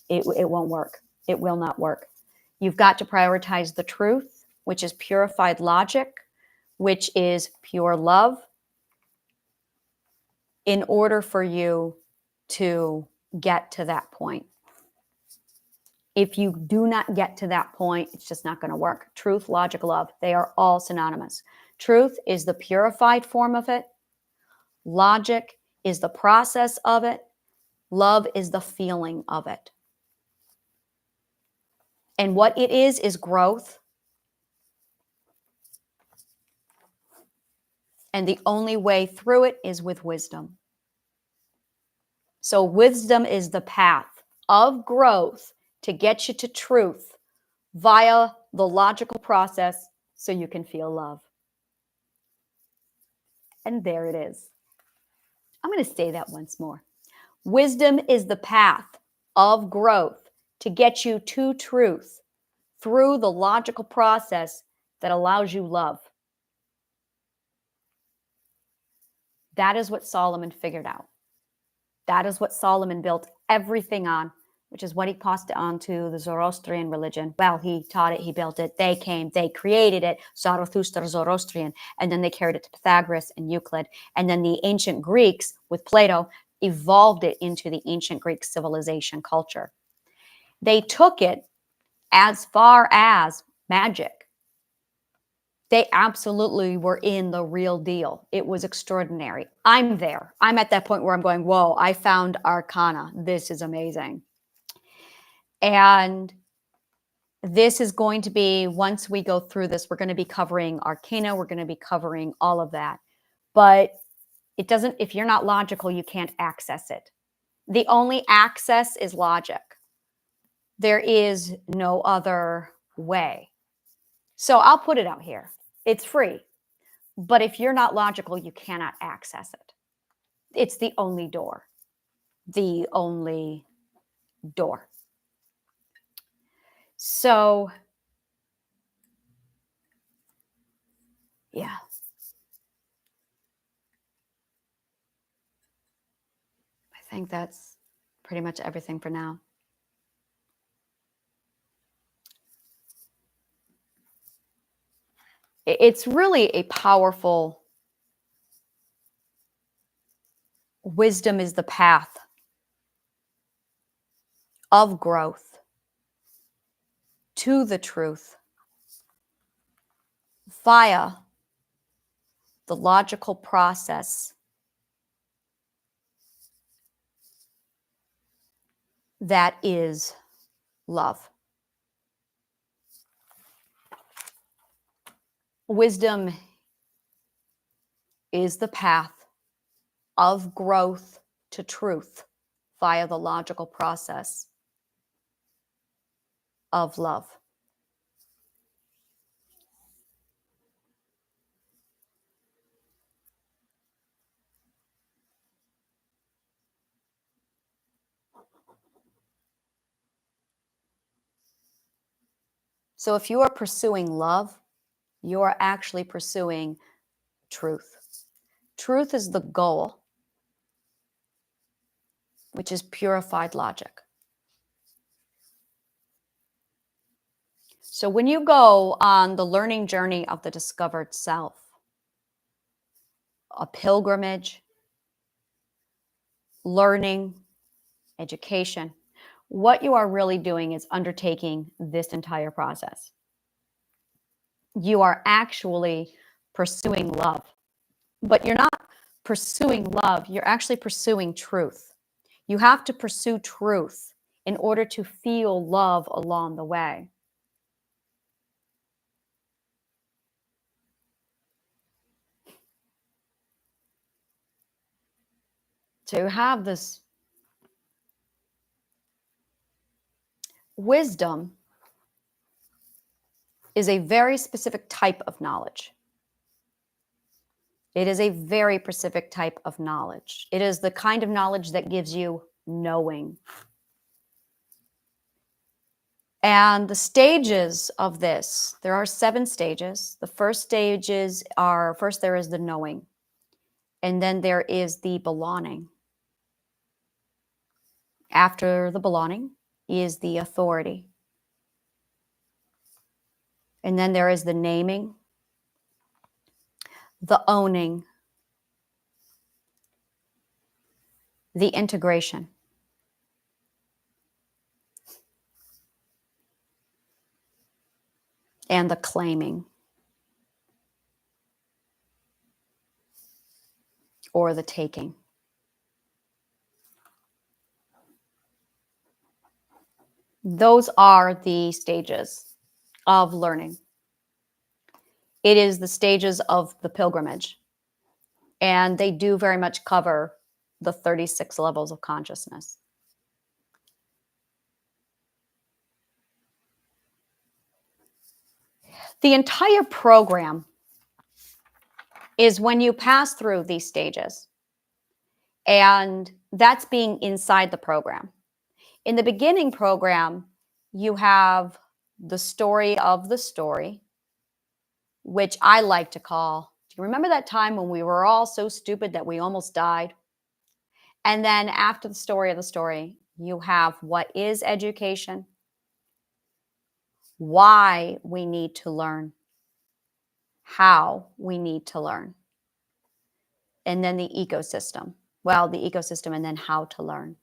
it won't work. It will not work. You've got to prioritize the truth, which is purified logic, which is pure love, in order for you to get to that point. If you do not get to that point, it's just not going to work. Truth, logic, love, they are all synonymous. Truth is the purified form of it. Logic is the process of it. Love is the feeling of it. And what it is growth. And the only way through it is with wisdom. So wisdom is the path of growth to get you to truth via the logical process so you can feel love. And there it is. I'm going to say that once more. Wisdom is the path of growth to get you to truth through the logical process that allows you love. That is what Solomon figured out. That is what Solomon built everything on, which is what he passed on to the Zoroastrian religion. Well, he taught it, he built it, they came, they created it, Zarathustra, Zoroastrian, and then they carried it to Pythagoras and Euclid. And then the ancient Greeks with Plato evolved it into the ancient Greek civilization culture. They took it as far as magic. They absolutely were in the real deal. It was extraordinary. I'm there. I'm at that point where I'm going, whoa, I found Arcana. This is amazing. And this is going to be, once we go through this, we're going to be covering Arcana. We're going to be covering all of that. But it doesn't, if you're not logical, you can't access it. The only access is logic. There is no other way. So I'll put it out here. It's free. But if you're not logical, you cannot access it. It's the only door. The only door. So, yeah. I think that's pretty much everything for now. It's really a powerful, wisdom is the path of growth to the truth via the logical process that is love. Wisdom is the path of growth to truth via the logical process of love. So if you are pursuing love, you are actually pursuing truth. Truth is the goal, which is purified logic. So when you go on the learning journey of the discovered self, a pilgrimage, learning, education, what you are really doing is undertaking this entire process. You are actually pursuing love, but you're not pursuing love, you're actually pursuing truth. You have to pursue truth in order to feel love along the way. To have this wisdom is a very specific type of knowledge. It is a very specific type of knowledge. It is the kind of knowledge that gives you knowing. And the stages of this, there are 7 stages. The first stages are, first there is the knowing, and then there is the belonging. After the belonging is the authority. And then there is the naming, the owning, the integration. And the claiming. Or the taking. Those are the stages of learning. It is the stages of the pilgrimage. And they do very much cover the 36 levels of consciousness. The entire program is when you pass through these stages. And that's being inside the program. In the beginning program, you have the story of the story, which I like to call, do you remember that time when we were all so stupid that we almost died? And then after the story of the story, you have what is education, why we need to learn, how we need to learn, and then the ecosystem. Well, the ecosystem and then how to learn.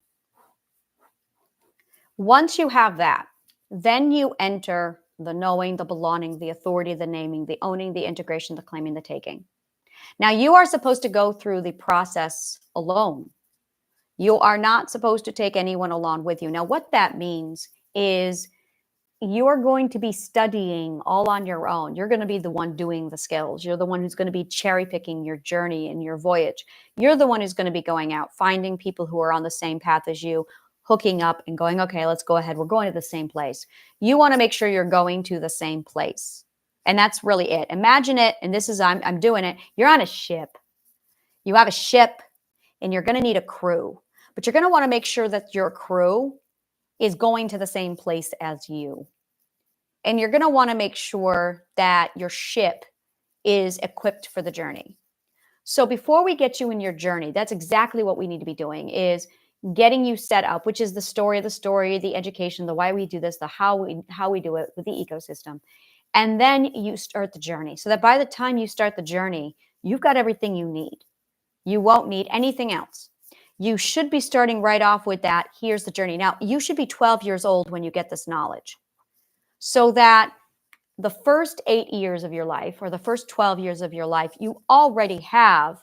Once you have that, then you enter the knowing, the belonging, the authority, the naming, the owning, the integration, the claiming, the taking. Now, you are supposed to go through the process alone. You are not supposed to take anyone along with you. Now, what that means is you're going to be studying all on your own. You're going to be the one doing the skills. You're the one who's going to be cherry picking your journey and your voyage. You're the one who's going to be going out, finding people who are on the same path as you, hooking up and going, okay, let's go ahead. We're going to the same place. You want to make sure you're going to the same place. And that's really it. Imagine it. And this is, I'm doing it. You're on a ship. You have a ship and you're going to need a crew, but you're going to want to make sure that your crew is going to the same place as you. And you're going to want to make sure that your ship is equipped for the journey. So before we get you in your journey, that's exactly what we need to be doing, is getting you set up, which is the story, the education, the why we do this, the how we do it with the ecosystem. And then you start the journey so that by the time you start the journey, you've got everything you need. You won't need anything else. You should be starting right off with that. Here's the journey. Now, you should be 12 years old when you get this knowledge, so that the first 8 years of your life or the first 12 years of your life, you already have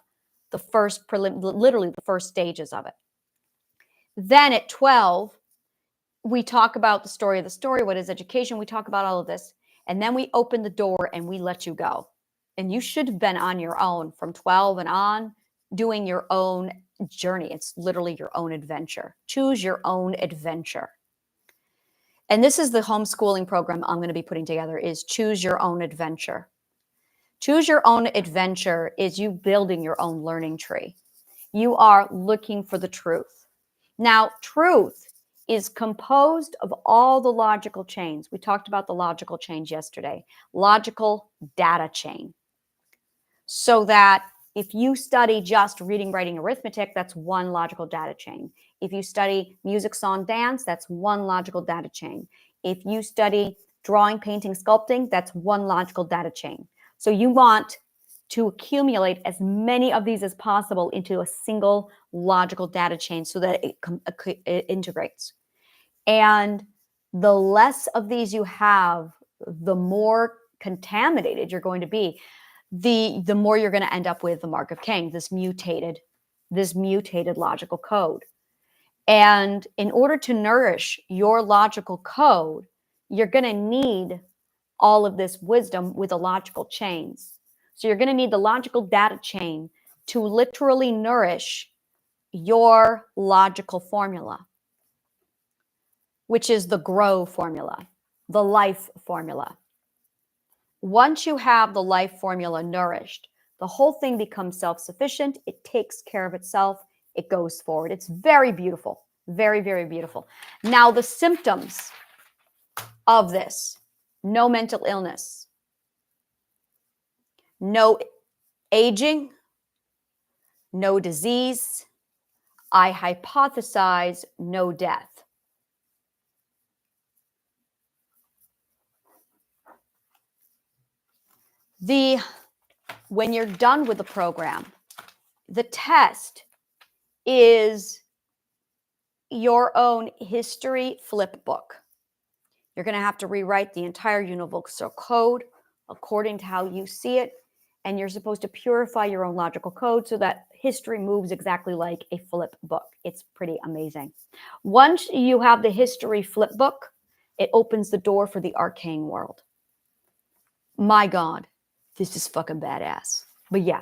the first literally the first stages of it. Then at 12, we talk about the story, what is education, we talk about all of this, and then we open the door and we let you go. And you should have been on your own from 12 and on, doing your own journey. It's literally your own adventure. Choose your own adventure. And this is the homeschooling program I'm going to be putting together, is choose your own adventure. Choose your own adventure is you building your own learning tree. You are looking for the truth. Now, truth is composed of all the logical chains. We talked about the logical chains yesterday. Logical data chain. So that if you study just reading, writing, arithmetic, that's one logical data chain. If you study music, song, dance, that's one logical data chain. If you study drawing, painting, sculpting, that's one logical data chain. So you want to accumulate as many of these as possible into a single logical data chain so that it integrates. And the less of these you have, the more contaminated you're going to be. The more you're going to end up with the mark of Cain, this mutated logical code. And in order to nourish your logical code, you're going to need all of this wisdom with the logical chains. So you're going to need the logical data chain to literally nourish your logical formula, which is the grow formula, the life formula. Once you have the life formula nourished, the whole thing becomes self-sufficient. It takes care of itself. It goes forward. It's very beautiful. Very, very beautiful. Now, the symptoms of this: no mental illness, no aging, no disease. I hypothesize no death. When you're done with the program, the test is your own history flip book. You're going to have to rewrite the entire universal code according to how you see it. And you're supposed to purify your own logical code so that history moves exactly like a flip book. It's pretty amazing. Once you have the history flip book, it opens the door for the arcane world. My God, this is fucking badass. But yeah,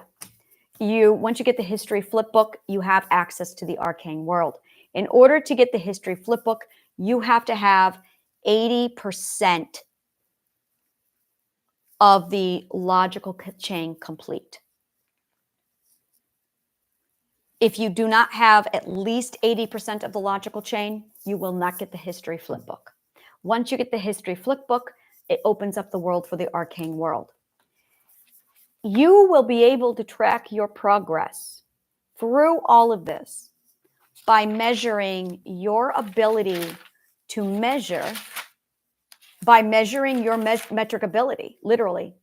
once you get the history flip book, you have access to the arcane world. In order to get the history flip book, you have to have 80% of the logical chain complete. If you do not have at least 80% of the logical chain, you will not get the history flip book. Once you get the history flip book, it opens up the world for the arcane world. You will be able to track your progress through all of this by measuring your ability to measure, by measuring your metric ability, literally,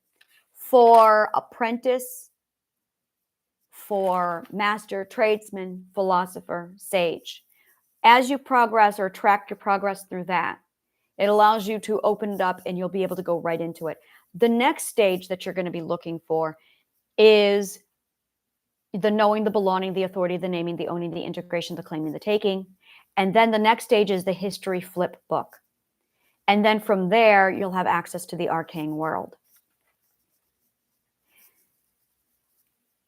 for apprentice, for master, tradesman, philosopher, sage. As you progress or track your progress through that, it allows you to open it up and you'll be able to go right into it. The next stage that you're going to be looking for is the knowing, the belonging, the authority, the naming, the owning, the integration, the claiming, the taking. And then the next stage is the history flip book. And then from there, you'll have access to the arcane world.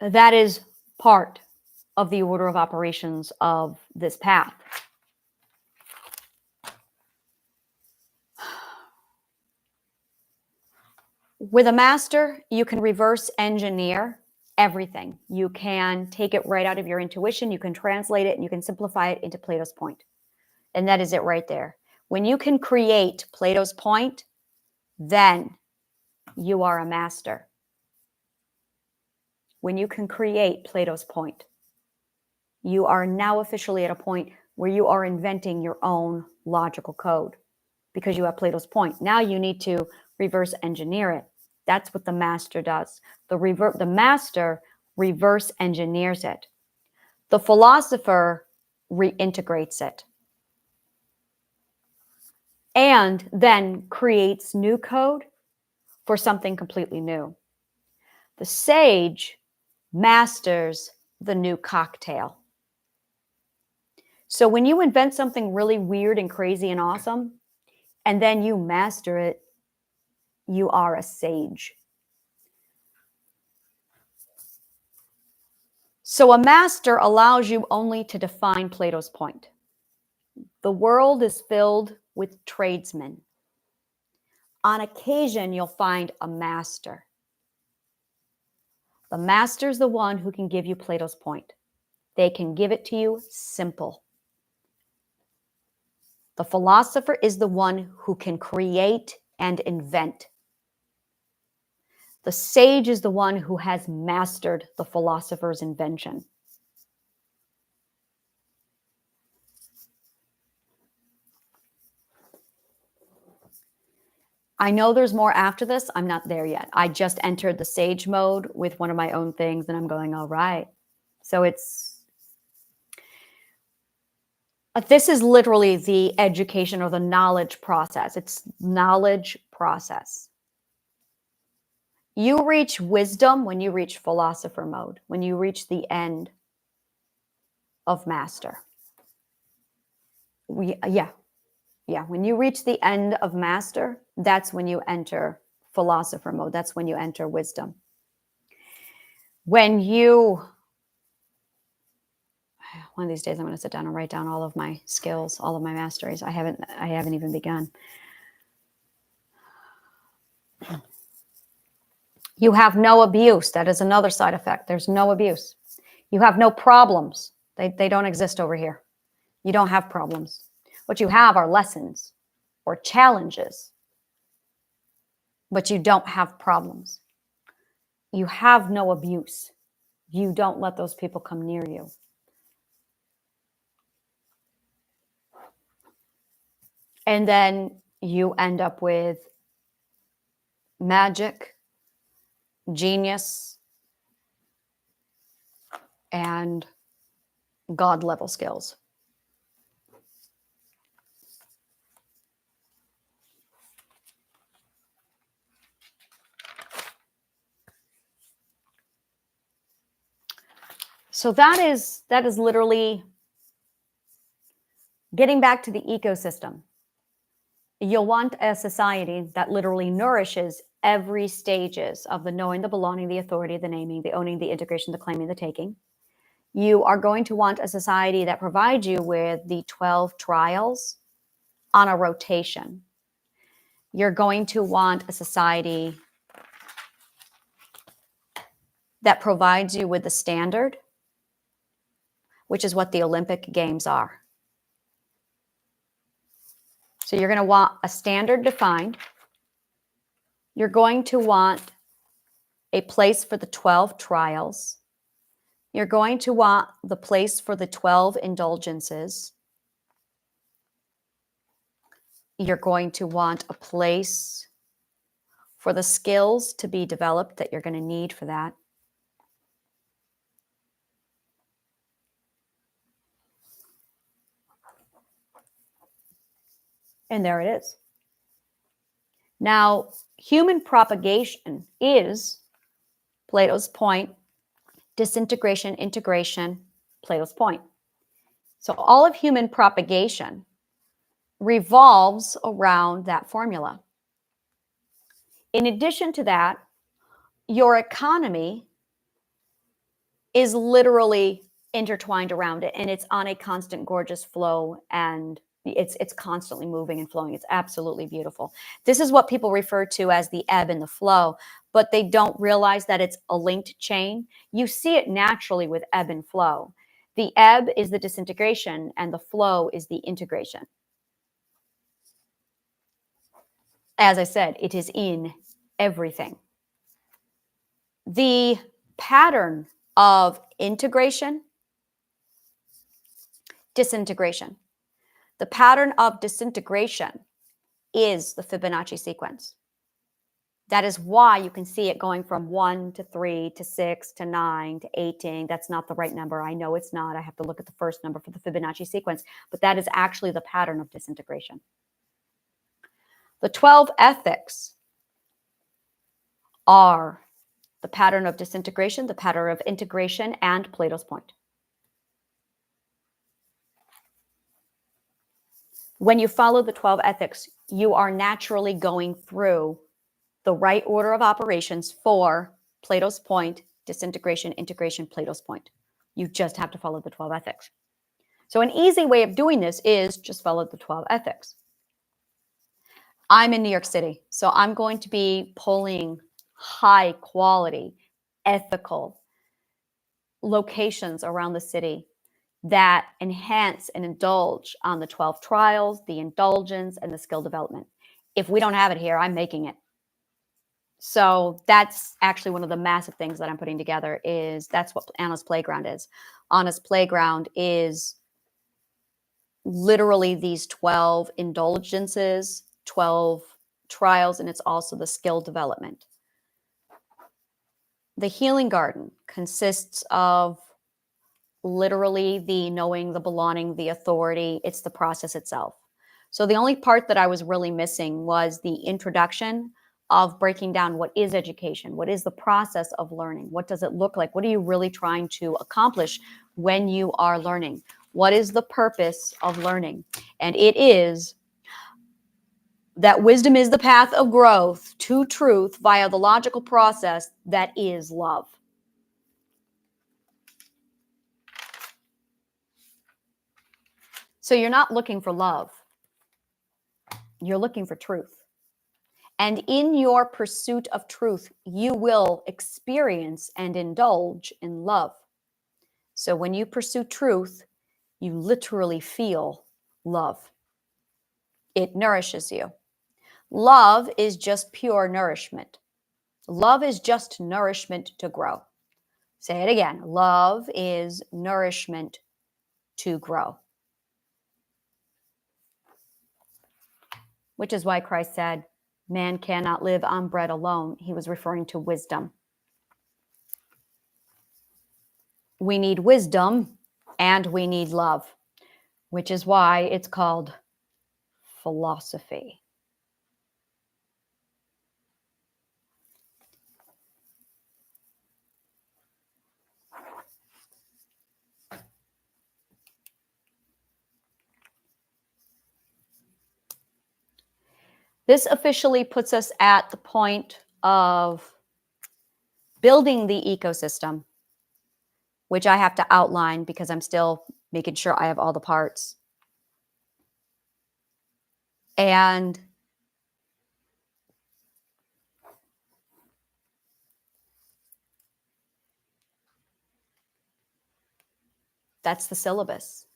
That is part of the order of operations of this path. With a master, you can reverse engineer everything. You can take it right out of your intuition, you can translate it, and you can simplify it into Plato's point. And that is it right there. When you can create Plato's point, then you are a master. When you can create Plato's point, you are now officially at a point where you are inventing your own logical code because you have Plato's point. Now you need to reverse engineer it. That's what the master does. The master reverse engineers it. The philosopher reintegrates it and then creates new code for something completely new. The sage masters the new cocktail. So when you invent something really weird and crazy and awesome, and then you master it, you are a sage. So a master allows you only to define Plato's point. The world is filled with tradesmen. On occasion, you'll find a master. The master is the one who can give you Plato's point. They can give it to you simple. The philosopher is the one who can create and invent. The sage is the one who has mastered the philosopher's invention. I know there's more after this. I'm not there yet. I just entered the sage mode with one of my own things and I'm going, all right. So this is literally the education or the knowledge process. It's knowledge process. You reach wisdom when you reach philosopher mode, when you reach the end of master. When you reach the end of master, that's when you enter philosopher mode. That's when you enter wisdom. One of these days I'm going to sit down and write down all of my skills, all of my masteries. I haven't even begun. You have no abuse. That is another side effect. There's no abuse. You have no problems. They don't exist over here. You don't have problems. What you have are lessons or challenges, but you don't have problems. You have no abuse. You don't let those people come near you. And then you end up with magic, genius, and God level skills. So that is literally getting back to the ecosystem. You'll want a society that literally nourishes every stages of the knowing, the belonging, the authority, the naming, the owning, the integration, the claiming, the taking. You are going to want a society that provides you with the 12 trials on a rotation. You're going to want a society that provides you with the standard, which is what the Olympic Games are. So you're going to want a standard defined. You're going to want a place for the 12 trials. You're going to want the place for the 12 indulgences. You're going to want a place for the skills to be developed that you're going to need for that. And there it is. Now, human propagation is Plato's point, disintegration, integration, Plato's point. So all of human propagation revolves around that formula. In addition to that, your economy is literally intertwined around it, and it's on a constant gorgeous flow, and it's constantly moving and flowing. It's absolutely beautiful. This is what people refer to as the ebb and the flow, but they don't realize that it's a linked chain. You see it naturally with ebb and flow. The ebb is the disintegration, and the flow is the integration. As I said, it is in everything. The pattern of integration, disintegration. The pattern of disintegration is the Fibonacci sequence. That is why you can see it going from 1 to 3 to 6 to 9 to 18. That's not the right number. I know it's not. I have to look at the first number for the Fibonacci sequence, but that is actually the pattern of disintegration. The 12 ethics are the pattern of disintegration, the pattern of integration, and Plato's point. When you follow the 12 ethics, you are naturally going through the right order of operations for Plato's point, disintegration, integration, Plato's point. You just have to follow the 12 ethics. So an easy way of doing this is just follow the 12 ethics. I'm in New York City, so I'm going to be pulling high quality, ethical locations around the city that enhance and indulge on the 12 trials, the indulgence, and the skill development. If we don't have it here, I'm making it. So that's actually one of the massive things that I'm putting together. Is that's what Anna's Playground is. Anna's Playground is literally these 12 indulgences, 12 trials, and it's also the skill development. The healing garden consists of literally the knowing, the belonging, the authority. It's the process itself. So the only part that I was really missing was the introduction of breaking down what is education, what is the process of learning, what does it look like, what are you really trying to accomplish when you are learning, what is the purpose of learning. And it is that wisdom is the path of growth to truth via the logical process that is love. So you're not looking for love. You're looking for truth. And in your pursuit of truth, you will experience and indulge in love. So when you pursue truth, you literally feel love. It nourishes you. Love is just pure nourishment. Love is just nourishment to grow. Say it again. Love is nourishment to grow. Which is why Christ said, man cannot live on bread alone. He was referring to wisdom. We need wisdom and we need love, which is why it's called philosophy. This officially puts us at the point of building the ecosystem, which I have to outline because I'm still making sure I have all the parts. And that's the syllabus.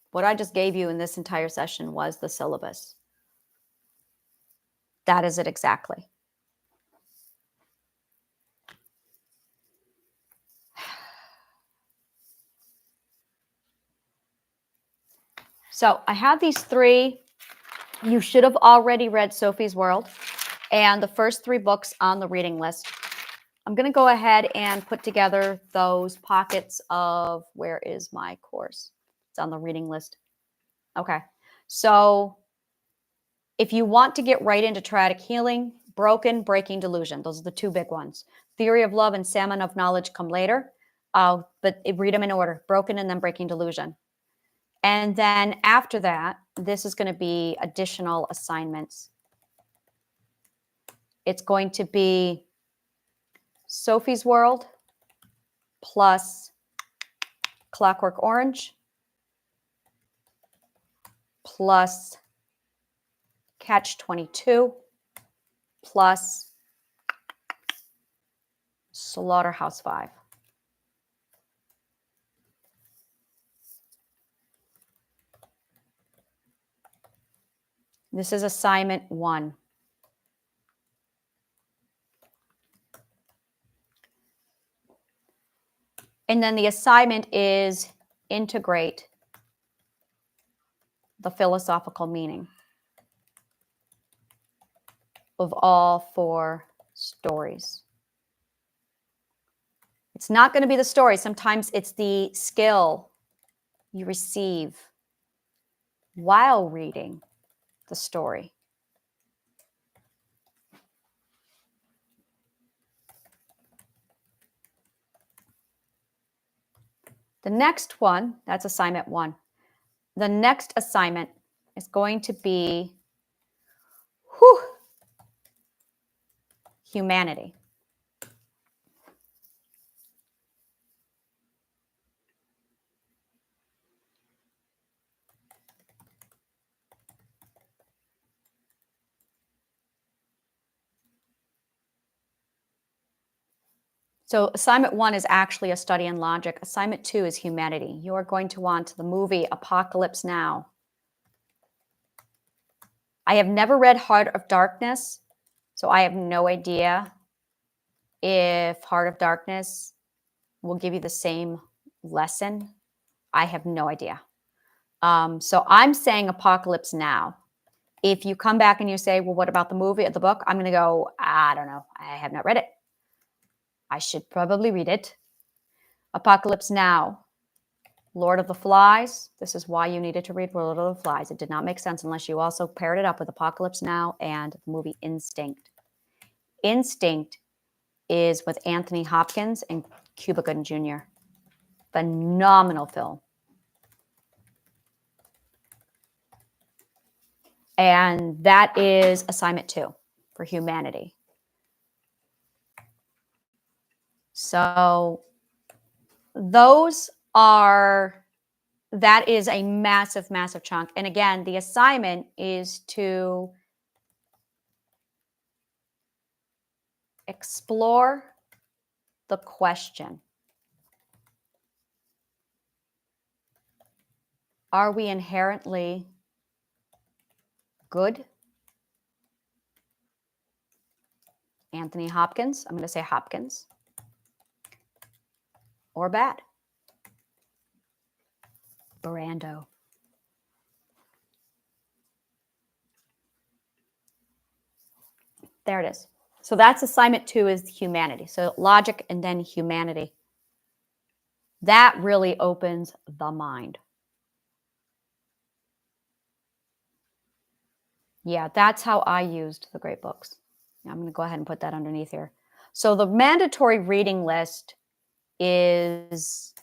What I just gave you in this entire session was the syllabus. That is it exactly. So I have these three. You should have already read Sophie's World and the first 3 books on the reading list. I'm going to go ahead and put together those pockets of where is my course. It's on the reading list. Okay. So if you want to get right into triadic healing, broken, breaking, delusion, those are the 2 big ones. Theory of love and salmon of knowledge come later, but read them in order, broken and then breaking delusion. And then after that, this is going to be additional assignments. It's going to be Sophie's World plus Clockwork Orange plus Catch-22 plus Slaughterhouse-5. This is assignment 1. And then the assignment is integrate the philosophical meaning of all 4 stories. It's not going to be the story. Sometimes it's the skill you receive while reading the story. The next one, that's assignment 1. The next assignment is going to be humanity. So assignment 1 is actually a study in logic. Assignment 2 is humanity. You are going to want the movie Apocalypse Now. I have never read Heart of Darkness, so I have no idea if Heart of Darkness will give you the same lesson. I have no idea. So I'm saying Apocalypse Now. If you come back and you say, well, what about the movie or the book? I'm going to go, I don't know. I have not read it. I should probably read it. Apocalypse Now. Lord of the Flies. This is why you needed to read Lord of the Flies. It did not make sense unless you also paired it up with Apocalypse Now and the movie Instinct. Instinct is with Anthony Hopkins and Cuba Gooding Jr. Phenomenal film. And that is assignment 2 for humanity. So that is a massive, massive chunk. And again, the assignment is to explore the question. Are we inherently good? Anthony Hopkins, I'm going to say Hopkins. Or bad? Brando. There it is. So that's assignment 2 is humanity. So logic and then humanity. That really opens the mind. Yeah, that's how I used the great books. I'm going to go ahead and put that underneath here. So the mandatory reading list is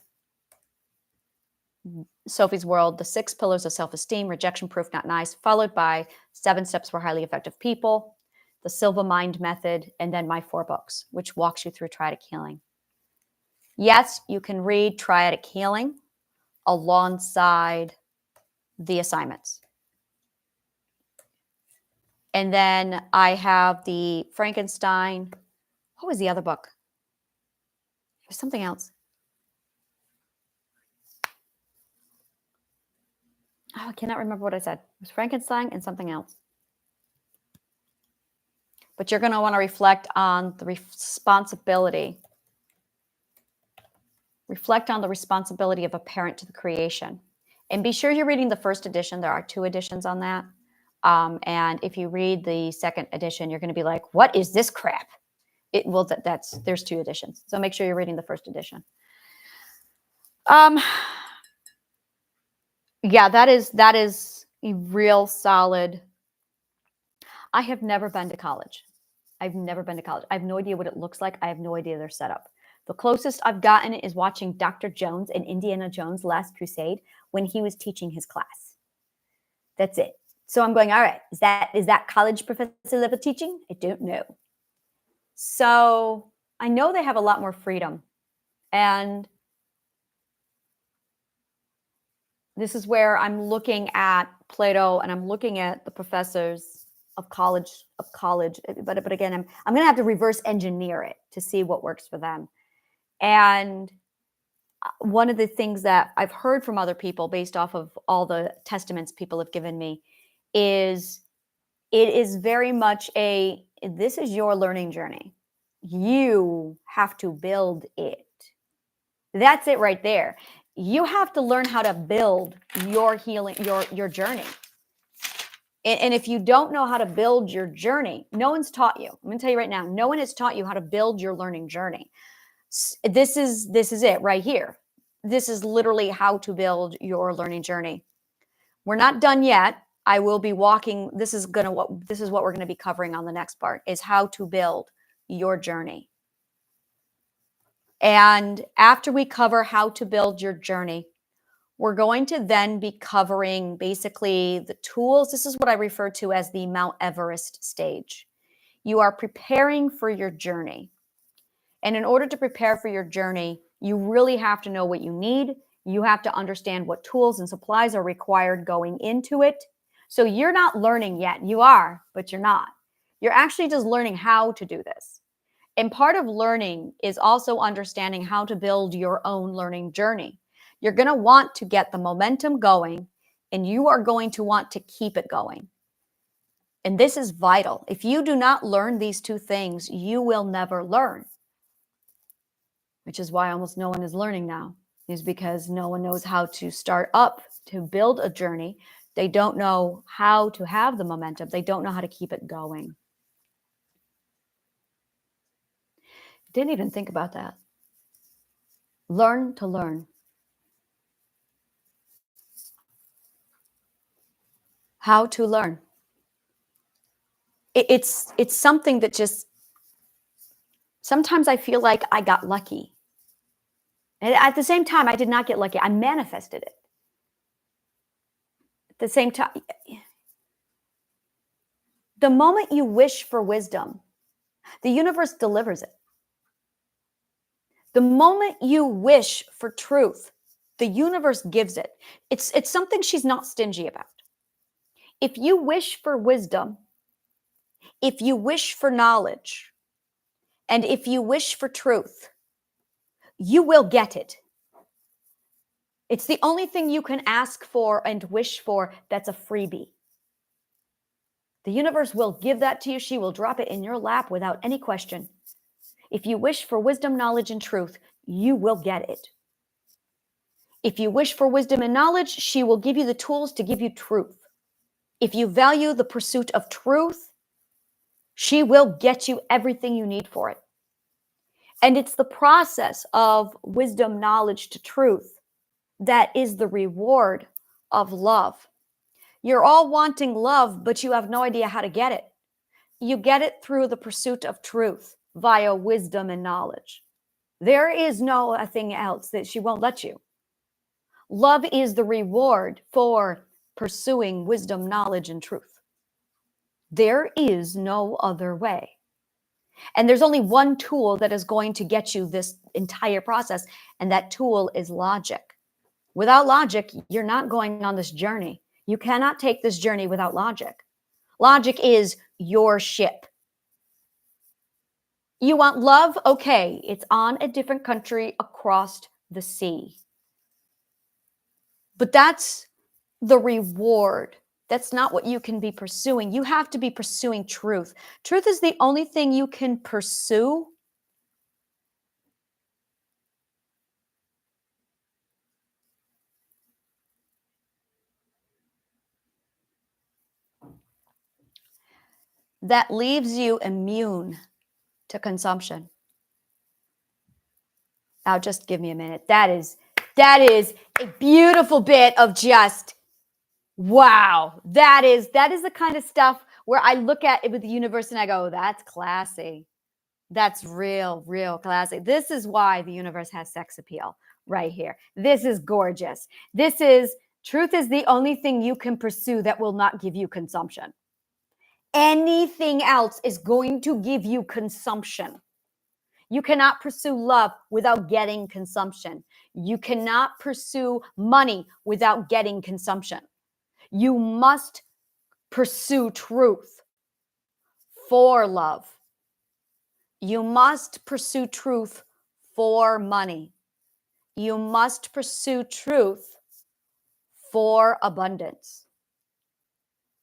Sophie's World, The 6 Pillars of Self-Esteem, Rejection Proof Not Nice, followed by 7 Steps for Highly Effective People, The Silva Mind Method, and then my 4 books, which walks you through triadic healing. Yes, you can read triadic healing alongside the assignments. And then I have the Frankenstein. What was the other book? It was something else. Oh, I cannot remember what I said. It was Frankenstein and something else. But you're going to want to reflect on the responsibility. Reflect on the responsibility of a parent to the creation. And be sure you're reading the first edition. There are 2 editions on that. And if you read the second edition, you're going to be like, what is this crap? There's 2 editions. So make sure you're reading the first edition. Yeah, that is a real solid. I have never been to college. I've never been to college. I have no idea what it looks like. I have no idea their setup. The closest I've gotten is watching Dr. Jones in Indiana Jones Last Crusade when he was teaching his class. That's it. So I'm going, all right, is that college professor level teaching? I don't know. So I know they have a lot more freedom. And this is where I'm looking at Plato and I'm looking at the professors of college. But again, I'm going to have to reverse engineer it to see what works for them. And one of the things that I've heard from other people based off of all the testaments people have given me is it is very much this is your learning journey. You have to build it. That's it right there. You have to learn how to build your healing, your journey. And if you don't know how to build your journey, no one's taught you. I'm going to tell you right now, no one has taught you how to build your learning journey. This is it right here. This is literally how to build your learning journey. We're not done yet. I will be walking. This is what we're going to be covering on the next part, is how to build your journey. And after we cover how to build your journey, we're going to then be covering basically the tools. This is what I refer to as the Mount Everest stage. You are preparing for your journey. And in order to prepare for your journey, you really have to know what you need. You have to understand what tools and supplies are required going into it. So you're not learning yet. You are, but you're not. You're actually just learning how to do this. And part of learning is also understanding how to build your own learning journey. You're going to want to get the momentum going, and you are going to want to keep it going. And this is vital. If you do not learn these two things, you will never learn. Which is why almost no one is learning now, is because no one knows how to start up to build a journey. They don't know how to have the momentum. They don't know how to keep it going. Didn't even think about that. Learn to learn. How to learn. It's something that just, sometimes I feel like I got lucky. And at the same time, I did not get lucky. I manifested it. At the same time, the moment you wish for wisdom, the universe delivers it. The moment you wish for truth, the universe gives it. It's something she's not stingy about. If you wish for wisdom, if you wish for knowledge, and if you wish for truth, you will get it. It's the only thing you can ask for and wish for that's a freebie. The universe will give that to you. She will drop it in your lap without any question. If you wish for wisdom, knowledge, and truth, you will get it. If you wish for wisdom and knowledge, she will give you the tools to give you truth. If you value the pursuit of truth, she will get you everything you need for it. And it's the process of wisdom, knowledge to truth that is the reward of love. You're all wanting love, but you have no idea how to get it. You get it through the pursuit of truth via wisdom and knowledge. There is nothing else that she won't let you. Love is the reward for pursuing wisdom, knowledge, and truth. There is no other way. And there's only one tool that is going to get you this entire process, and that tool is logic. Without logic, you're not going on this journey. You cannot take this journey without logic. Logic is your ship. You want love? Okay, it's on a different country across the sea. But that's the reward. That's not what you can be pursuing. You have to be pursuing truth. Truth is the only thing you can pursue that leaves you immune to consumption. Now, just give me a minute. That is a beautiful bit of just, wow. That is the kind of stuff where I look at it with the universe and I go, that's classy. That's real classy. This is why the universe has sex appeal right here. This is gorgeous. This is Truth is the only thing you can pursue that will not give you consumption. Anything else is going to give you consumption. You cannot pursue love without getting consumption. You cannot pursue money without getting consumption. You must pursue truth for love. You must pursue truth for money. You must pursue truth for abundance.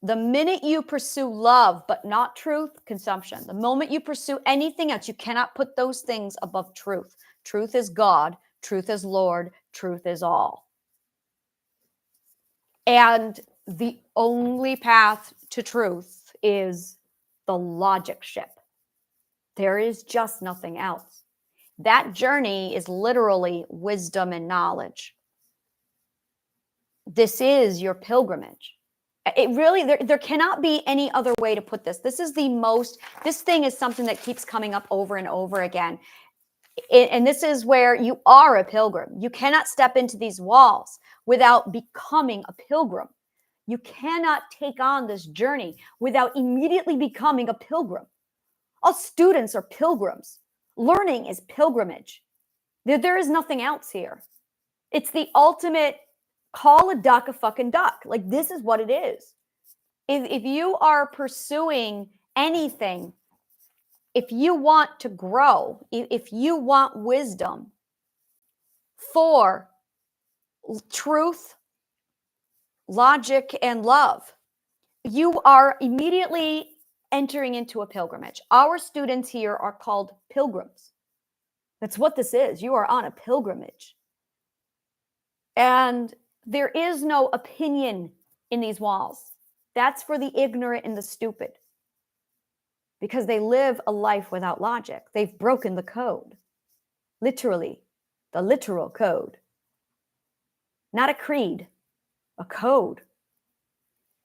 The minute you pursue love but not truth, consumption. The moment you pursue anything else, you cannot put those things above truth. Truth is God. Truth is Lord. Truth is all. And the only path to truth is the logic ship. There is just nothing else. That journey is literally wisdom and knowledge. This is your pilgrimage. It really, there cannot be any other way to put this. This thing is something that keeps coming up over and over again. And this is where you are a pilgrim. You cannot step into these walls without becoming a pilgrim. You cannot take on this journey without immediately becoming a pilgrim. All students are pilgrims. Learning is pilgrimage. There is nothing else here. It's the ultimate call a duck a fucking duck. Like, this is what it is. If you are pursuing anything, if you want to grow, if you want wisdom for truth, logic, and love, you are immediately entering into a pilgrimage. Our students here are called pilgrims. That's what this is. You are on a pilgrimage. And there is no opinion in these walls. That's for the ignorant and the stupid, because they live a life without logic. They've broken the code. Literally, the literal code. Not a creed, a code.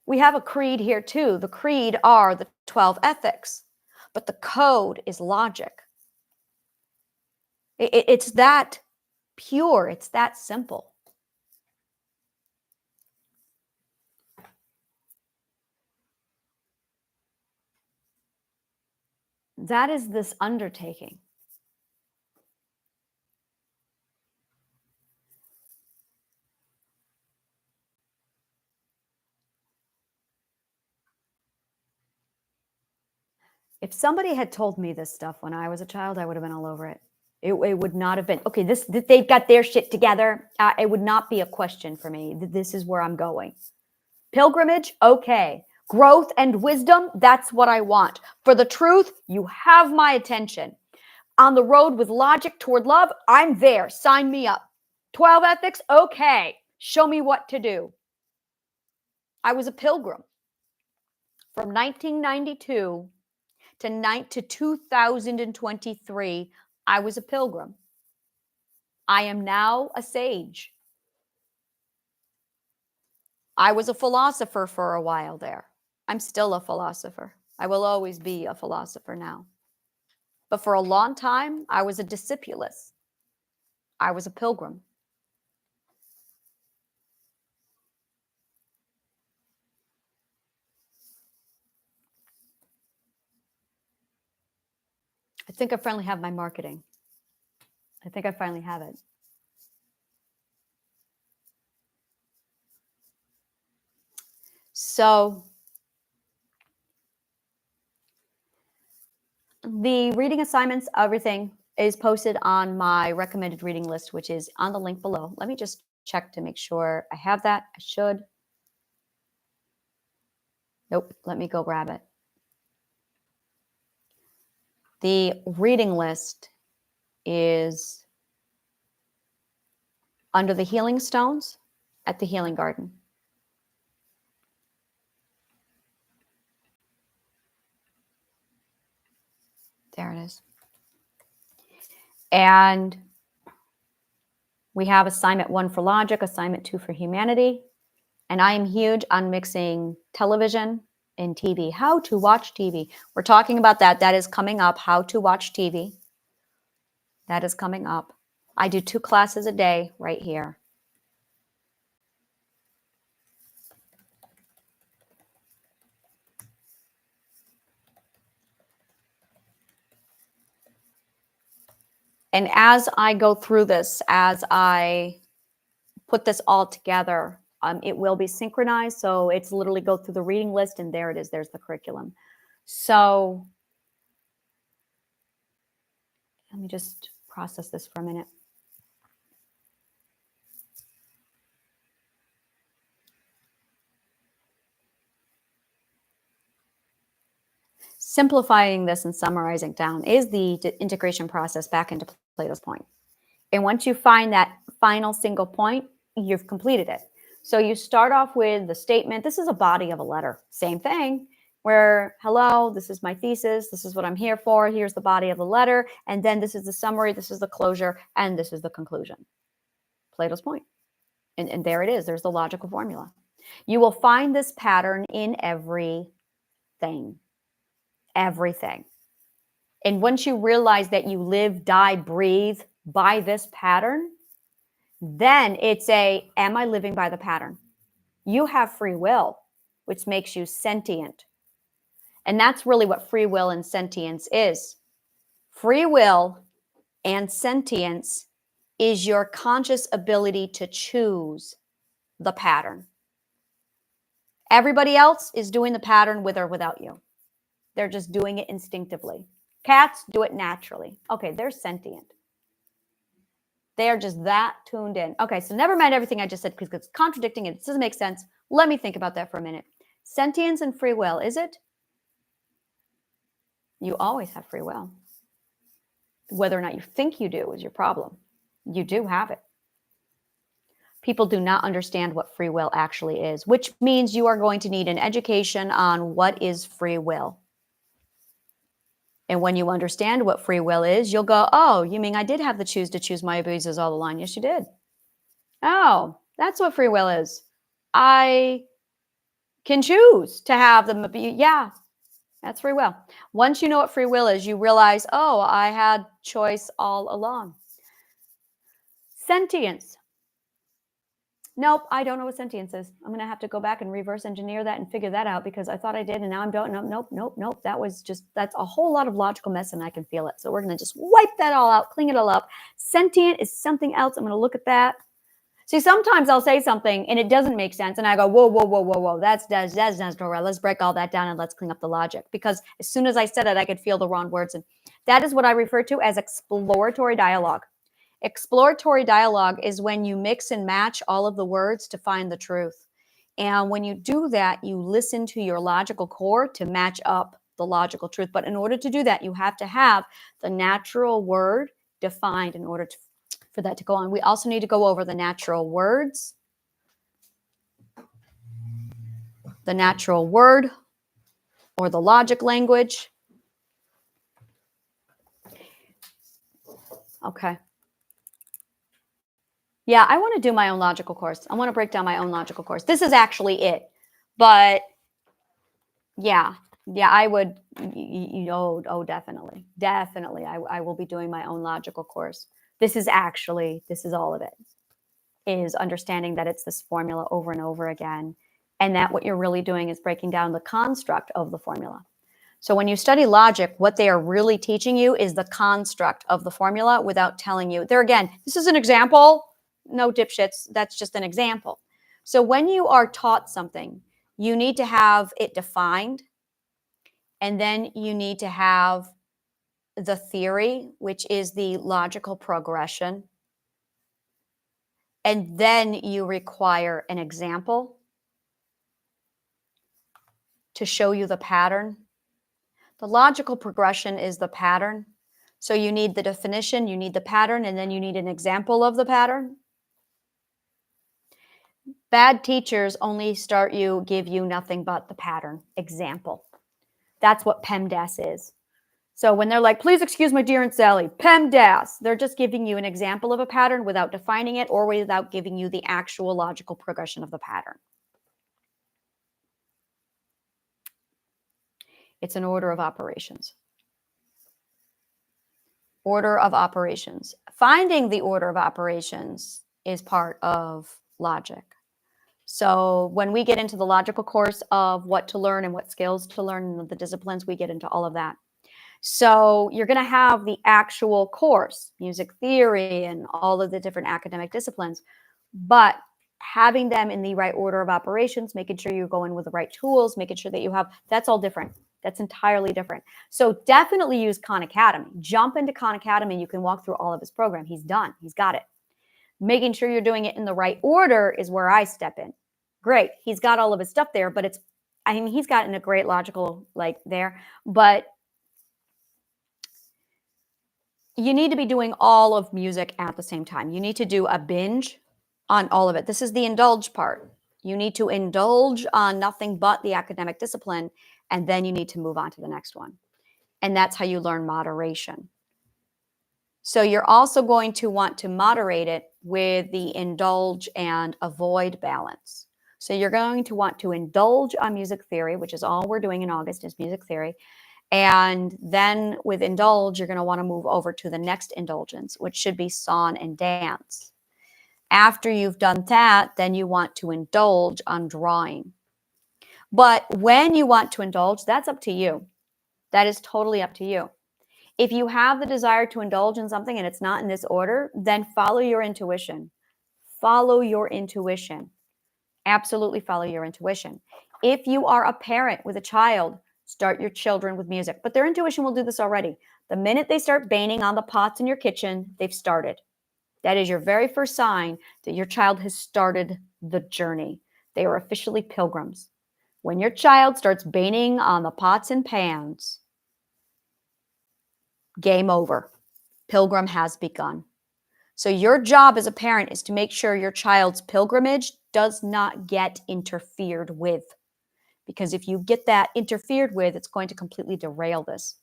We have a creed here too. The creed are the 12 ethics, but the code is logic. It's that pure. It's that simple. That is this undertaking. If somebody had told me this stuff when I was a child, I would have been all over it. It would not have been, okay, they've got their shit together. It would not be a question for me. This is where I'm going. Pilgrimage, okay. Growth and wisdom, that's what I want. For the truth, you have my attention. On the road with logic toward love, I'm there. Sign me up. 12 ethics, okay. Show me what to do. I was a pilgrim from 1992 to 2023. I was a pilgrim. I am now a sage. I was a philosopher for a while there. I'm still a philosopher. I will always be a philosopher now. But for a long time, I was a discipulus. I was a pilgrim. I think I finally have my marketing. I think I finally have it. So the reading assignments, everything is posted on my recommended reading list, which is on the link below. Let me just check to make sure I have that. I should. Nope, let me go grab it. The reading list is under the healing stones at the Healing Garden. There it is. And we have assignment 1 for logic, assignment 2 for humanity. And I am huge on mixing television and TV. How to watch TV. We're talking about that. That is coming up. How to watch TV. That is coming up. I do 2 classes a day right here. And as I go through this, as I put this all together, it will be synchronized. So it's literally go through the reading list, and there it is. There's the curriculum. So let me just process this for a minute. Simplifying this and summarizing down is the integration process back into Plato's point. And once you find that final single point, you've completed it. So you start off with the statement. This is a body of a letter. Same thing, where, hello, this is my thesis. This is what I'm here for. Here's the body of the letter. And then this is the summary. This is the closure. And this is the conclusion. Plato's point. And there it is. There's the logical formula. You will find this pattern in everything. Everything. And once you realize that you live, die, breathe by this pattern, then it's am I living by the pattern? You have free will, which makes you sentient. And that's really what free will and sentience is. Free will and sentience is your conscious ability to choose the pattern. Everybody else is doing the pattern with or without you. They're just doing it instinctively. Cats do it naturally. Okay, they're sentient. They are just that tuned in. Okay, so never mind everything I just said because it's contradicting it. It doesn't make sense. Let me think about that for a minute. Sentience and free will, is it? You always have free will. Whether or not you think you do is your problem. You do have it. People do not understand what free will actually is, which means you are going to need an education on what is free will. And when you understand what free will is, you'll go, oh, you mean I did have the choose to choose my abuses all along? Yes, you did. Oh, that's what free will is. I can choose to have them. Yeah, that's free will. Once you know what free will is, you realize, oh, I had choice all along. Sentience. Nope, I don't know what sentience is. I'm going to have to go back and reverse engineer that and figure that out because I thought I did and now I'm don't. Nope. That's a whole lot of logical mess and I can feel it. So we're going to just wipe that all out, clean it all up. Sentient is something else. I'm going to look at that. See, sometimes I'll say something and it doesn't make sense and I go, whoa. That's not right. Let's break all that down and let's clean up the logic because as soon as I said it, I could feel the wrong words. And that is what I refer to as exploratory dialogue. Exploratory dialogue is when you mix and match all of the words to find the truth. And when you do that, you listen to your logical core to match up the logical truth. But in order to do that, you have to have the natural word defined in order for that to go on. We also need to go over the natural words, the natural word or the logic language. Okay. Yeah, I want to do my own logical course. I want to break down my own logical course. This is actually it. But yeah, I would, definitely. I will be doing my own logical course. This is all of it, is understanding that it's this formula over and over again. And that what you're really doing is breaking down the construct of the formula. So when you study logic, what they are really teaching you is the construct of the formula without telling you. There again, this is an example. No dipshits, that's just an example. So when you are taught something, you need to have it defined, and then you need to have the theory, which is the logical progression, and then you require an example to show you the pattern. The logical progression is the pattern. So you need the definition, you need the pattern, and then you need an example of the pattern. Bad teachers only give you nothing but the pattern, example. That's what PEMDAS is. So when they're like, please excuse my dear Aunt Sally, PEMDAS, they're just giving you an example of a pattern without defining it or without giving you the actual logical progression of the pattern. It's an order of operations. Order of operations. Finding the order of operations is part of logic. So when we get into the logical course of what to learn and what skills to learn and the disciplines, we get into all of that. So you're going to have the actual course, music theory and all of the different academic disciplines, but having them in the right order of operations, making sure you're going with the right tools, making sure that you have, that's all different. That's entirely different. So definitely use Khan Academy. Jump into Khan Academy. You can walk through all of his program. He's done. He's got it. Making sure you're doing it in the right order is where I step in. Great. He's got all of his stuff there, but it's, I mean, he's gotten a great logical, like there, but you need to be doing all of music at the same time. You need to do a binge on all of it. This is the indulge part. You need to indulge on nothing but the academic discipline, and then you need to move on to the next one. And that's how you learn moderation. So you're also going to want to moderate it with the indulge and avoid balance. So you're going to want to indulge on music theory, which is all we're doing in August is music theory. And then with indulge, you're going to want to move over to the next indulgence, which should be song and dance. After you've done that, then you want to indulge on drawing. But when you want to indulge, that's up to you. That is totally up to you. If you have the desire to indulge in something and it's not in this order, then follow your intuition. Follow your intuition. Absolutely follow your intuition. If you are a parent with a child, start your children with music. But their intuition will do this already. The minute they start banging on the pots in your kitchen, they've started. That is your very first sign that your child has started the journey. They are officially pilgrims. When your child starts banging on the pots and pans, game over. Pilgrim has begun. So your job as a parent is to make sure your child's pilgrimage does not get interfered with. Because if you get that interfered with, it's going to completely derail this.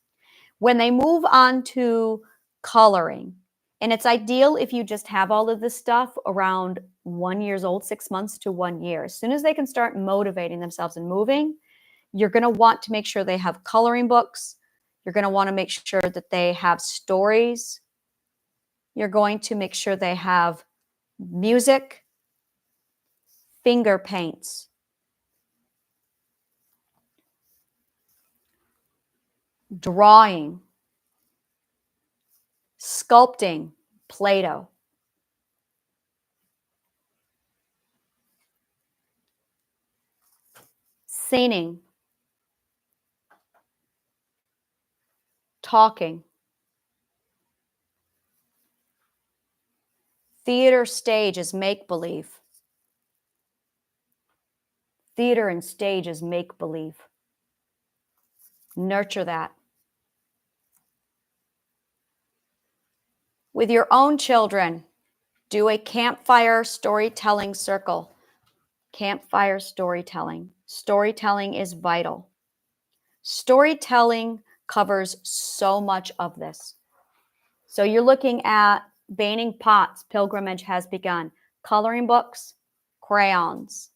When they move on to coloring, and it's ideal if you just have all of this stuff around 1 year old, 6 months to 1 year. As soon as they can start motivating themselves and moving, you're going to want to make sure they have coloring books. You're going to want to make sure that they have stories. You're going to make sure they have music, finger paints, drawing, sculpting, Play-Doh. Singing, talking, theater stage is make-believe. Theater and stage is make-believe. Nurture that. With your own children, do a campfire storytelling circle. Campfire storytelling. Storytelling is vital. Storytelling covers so much of this. So you're looking at banging pots, pilgrimage has begun. Coloring books, crayons,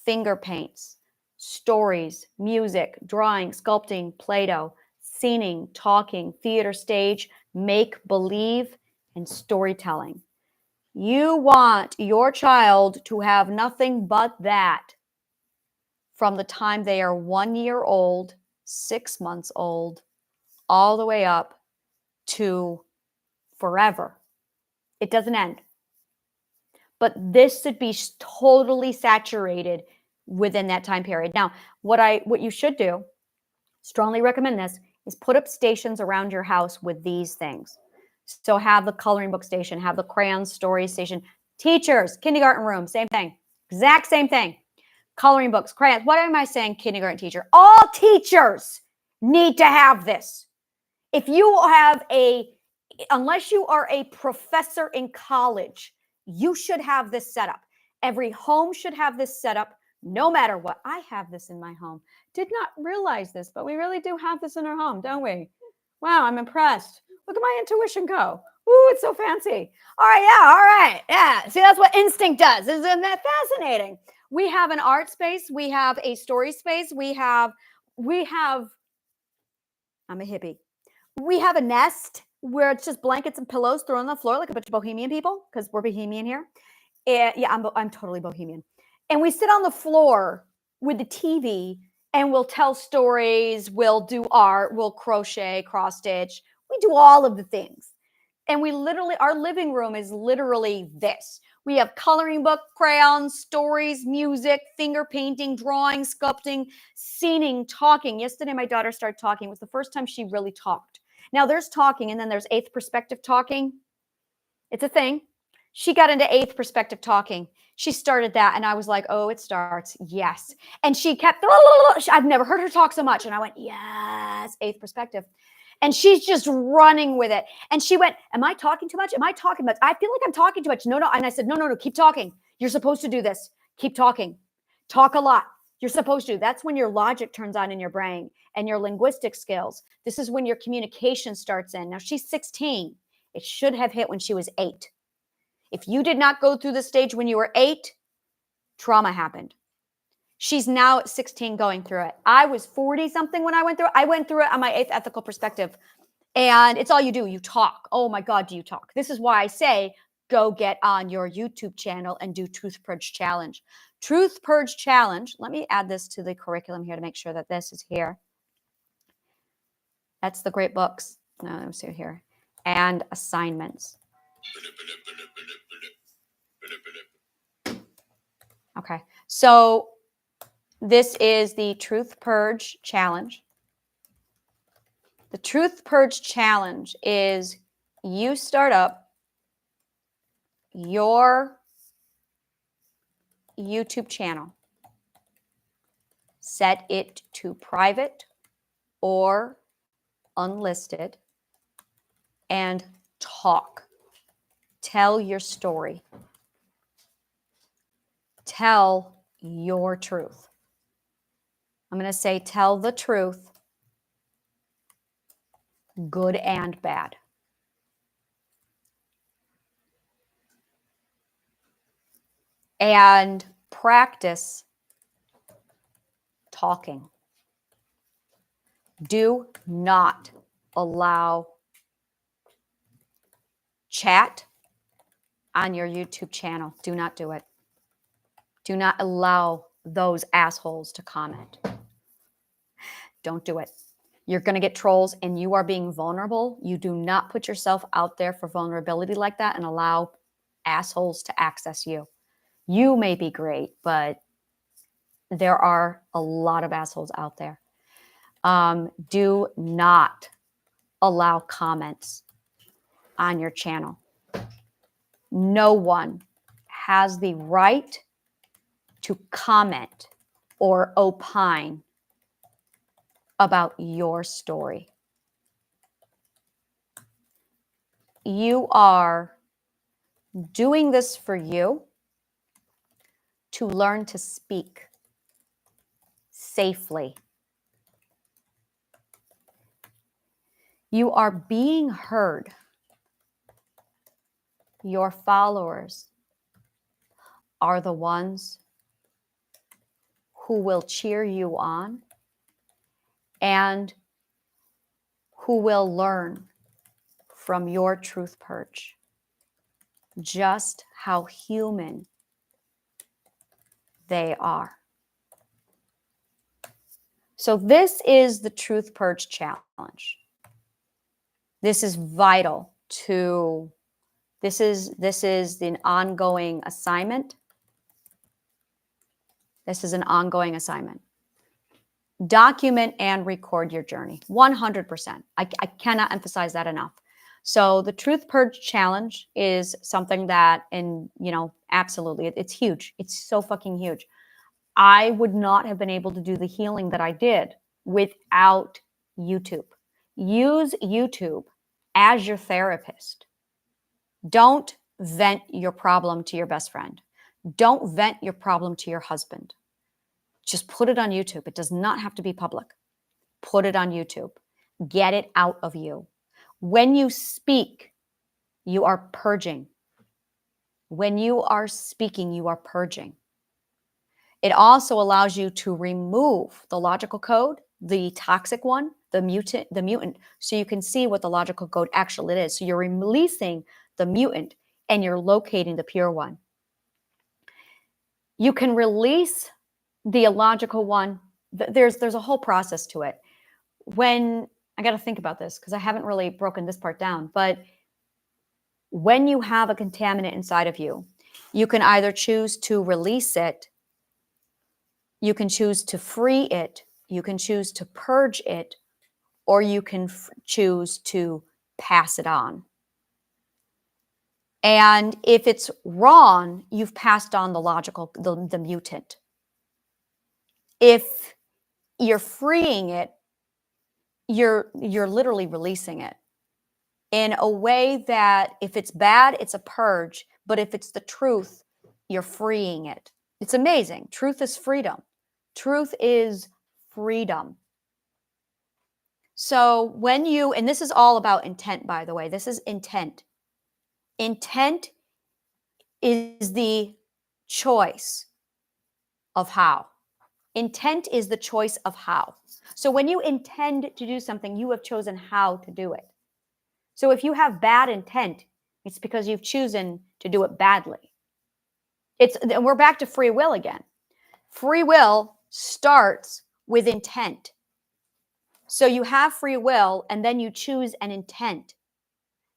finger paints, stories, music, drawing, sculpting, Play-Doh, singing, talking, theater stage, make-believe, and storytelling. You want your child to have nothing but that from the time they are 1 year old, 6 months old, all the way up to forever. It doesn't end. But this should be totally saturated within that time period. Now, what you should do, strongly recommend this, is put up stations around your house with these things. So have the coloring book station, have the crayon story station. Teachers, kindergarten room, same thing. Exact same thing. Coloring books, crayons. What am I saying, kindergarten teacher? All teachers need to have this. If you have unless you are a professor in college, you should have this set up. Every home should have this set up, no matter what. I have this in my home. Did not realize this, but we really do have this in our home, don't we? Wow, I'm impressed. Look at my intuition go. Ooh, it's so fancy. All right, yeah. See, that's what instinct does. Isn't that fascinating? We have an art space. We have a story space. We have, I'm a hippie. We have a nest where it's just blankets and pillows thrown on the floor like a bunch of bohemian people, because we're bohemian here. Yeah, I'm totally bohemian. And we sit on the floor with the TV and we'll tell stories, we'll do art, we'll crochet, cross stitch. We do all of the things. And we literally, our living room is literally this. We have coloring book, crayons, stories, music, finger painting, drawing, sculpting, singing, talking. Yesterday, my daughter started talking. It was the first time she really talked. Now there's talking, and then there's eighth perspective talking. It's a thing. She got into eighth perspective talking. She started that, and I was like, oh, it starts. Yes. And she kept, I've never heard her talk so much. And I went, yes, eighth perspective. And she's just running with it. And she went, am I talking too much? Am I talking much? I feel like I'm talking too much. No. And I said, no, keep talking. You're supposed to do this. Keep talking. Talk a lot. You're supposed to. That's when your logic turns on in your brain and your linguistic skills. This is when your communication starts in. Now she's 16. It should have hit when she was 8. If you did not go through the stage when you were 8, trauma happened. She's now at 16 going through it. I was 40 something when I went through it. I went through it on my 8th ethical perspective. And it's all you do. You talk. Oh my God, do you talk? This is why I say, go get on your YouTube channel and do Truth Purge Challenge. Truth Purge Challenge. Let me add this to the curriculum here to make sure that this is here. That's the great books. No, let me see here. And assignments. Okay. So this is the Truth Purge Challenge. The Truth Purge Challenge is you start up your YouTube channel, set it to private or unlisted, and talk. Tell your story. Tell your truth. I'm going to say tell the truth, good and bad. And practice talking. Do not allow chat on your YouTube channel. Do not do it. Do not allow those assholes to comment. Don't do it. You're going to get trolls and you are being vulnerable. You do not put yourself out there for vulnerability like that and allow assholes to access you. You may be great, but there are a lot of assholes out there. Do not allow comments on your channel. No one has the right to comment or opine about your story. You are doing this for you to learn to speak safely. You are being heard. Your followers are the ones who will cheer you on and who will learn from your truth purge just how human they are. So this is the Truth Purge Challenge. This is vital to, this is an ongoing assignment. This is an ongoing assignment. Document and record your journey, 100%. I cannot emphasize that enough. So the Truth Purge Challenge is something that, absolutely, it's huge. It's so fucking huge. I would not have been able to do the healing that I did without YouTube. Use YouTube as your therapist. Don't vent your problem to your best friend. Don't vent your problem to your husband. Just put it on YouTube. It does not have to be public. Put it on YouTube. Get it out of you. When you speak, you are purging. When you are speaking, you are purging. It also allows you to remove the logical code, the toxic one, the mutant, so you can see what the logical code actually is. So you're releasing the mutant and you're locating the pure one. You can release the illogical one there's a whole process to it. When I got to think about this because I haven't really broken this part down, but when you have a contaminant inside of you, you can either choose to release it, you can choose to free it, you can choose to purge it, or you can choose to pass it on. And if it's wrong, you've passed on the mutant. If you're freeing it, you're literally releasing it in a way that if it's bad, it's a purge. But if it's the truth, you're freeing it. It's amazing. Truth is freedom. Truth is freedom. So when and this is all about intent, by the way, this is intent. Intent is the choice of how. Intent is the choice of how. So when you intend to do something, you have chosen how to do it. So if you have bad intent, it's because you've chosen to do it badly. We're back to free will again. Free will starts with intent. So you have free will, and then you choose an intent.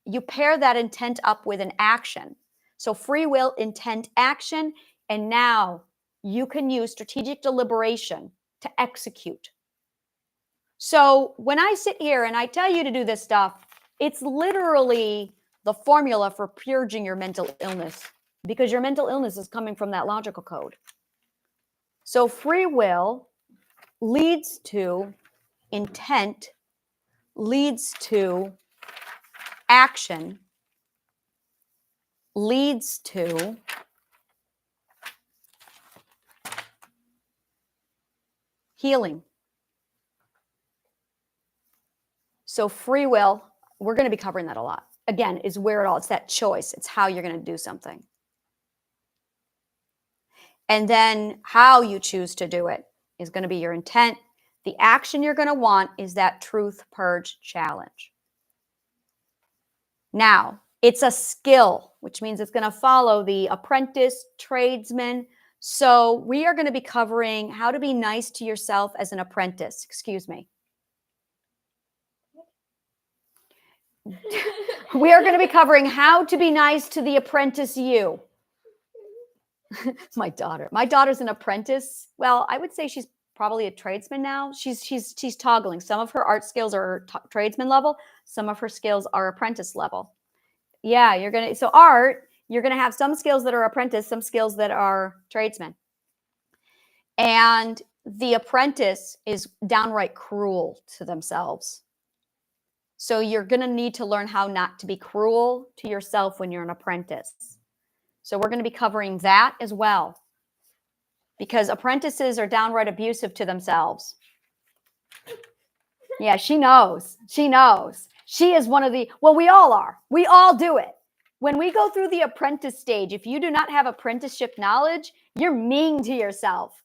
You pair that intent up with an action. So free will, intent, action, and now you can use strategic deliberation to execute. So when I sit here and I tell you to do this stuff, it's literally the formula for purging your mental illness, because your mental illness is coming from that logical code. So free will leads to intent, leads to action, leads to healing. So free will, we're going to be covering that a lot. Again, is where it's that choice. It's how you're going to do something. And then how you choose to do it is going to be your intent. The action you're going to want is that truth purge challenge. Now, it's a skill, which means it's going to follow the apprentice, tradesman. So we are going to be covering how to be nice to yourself as an apprentice. Excuse me. We are going to be covering how to be nice to the apprentice you. My daughter's an apprentice. Well, I would say she's probably a tradesman now. She's toggling. Some of her art skills are tradesman level. Some of her skills are apprentice level. Yeah, so art, you're going to have some skills that are apprentice, some skills that are tradesman. And the apprentice is downright cruel to themselves. So you're going to need to learn how not to be cruel to yourself when you're an apprentice. So we're going to be covering that as well, because apprentices are downright abusive to themselves. Yeah, she knows. She knows. She is one of we all are. We all do it. When we go through the apprentice stage, if you do not have apprenticeship knowledge, you're mean to yourself.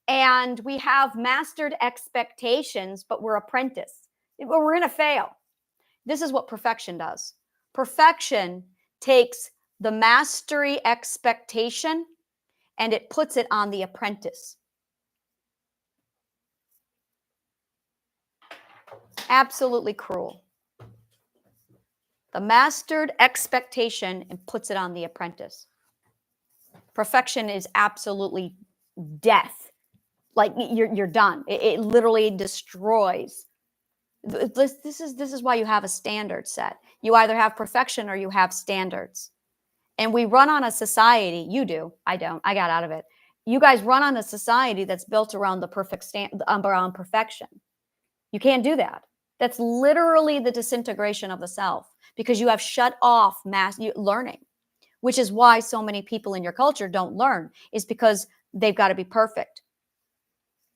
And we have mastered expectations, but we're apprentice. We're going to fail. This is what perfection does. Perfection takes the mastery expectation and it puts it on the apprentice. Absolutely cruel. The mastered expectation and puts it on the apprentice. Perfection is absolutely death. Like you're done. It literally destroys. This is why you have a standard set. You either have perfection or you have standards. And we run on a society. You do. I don't. I got out of it. You guys run on a society that's built around around perfection. You can't do that. That's literally the disintegration of the self, because you have shut off mass learning, which is why so many people in your culture don't learn, is because they've got to be perfect.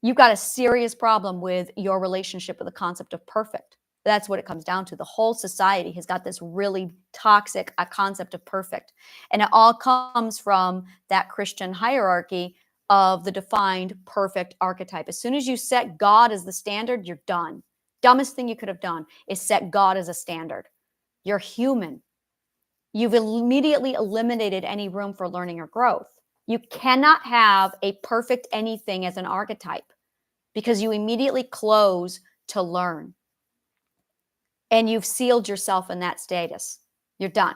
You've got a serious problem with your relationship with the concept of perfect. That's what it comes down to. The whole society has got this really toxic concept of perfect. And it all comes from that Christian hierarchy of the defined perfect archetype. As soon as you set God as the standard, you're done. Dumbest thing you could have done is set God as a standard. You're human. You've immediately eliminated any room for learning or growth. You cannot have a perfect anything as an archetype, because you immediately close to learn. And you've sealed yourself in that status. You're done.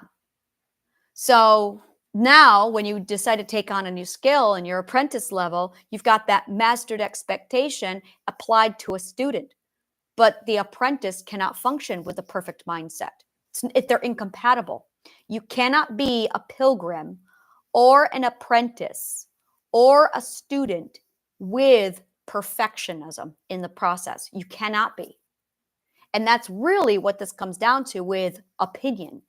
So now when you decide to take on a new skill in your apprentice level, you've got that mastered expectation applied to a student. But the apprentice cannot function with a perfect mindset. They're incompatible. You cannot be a pilgrim or an apprentice or a student with perfectionism in the process. You cannot be. And that's really what this comes down to with opinion,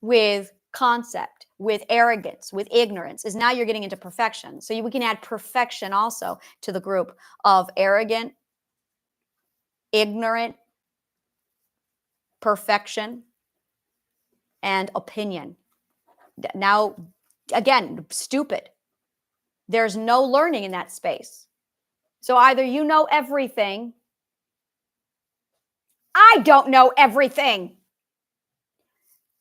with concept, with arrogance, with ignorance, is now you're getting into perfection. So we can add perfection also to the group of arrogant, ignorant, perfection, and opinion. Now, again, stupid. There's no learning in that space. So either you know everything, I don't know everything.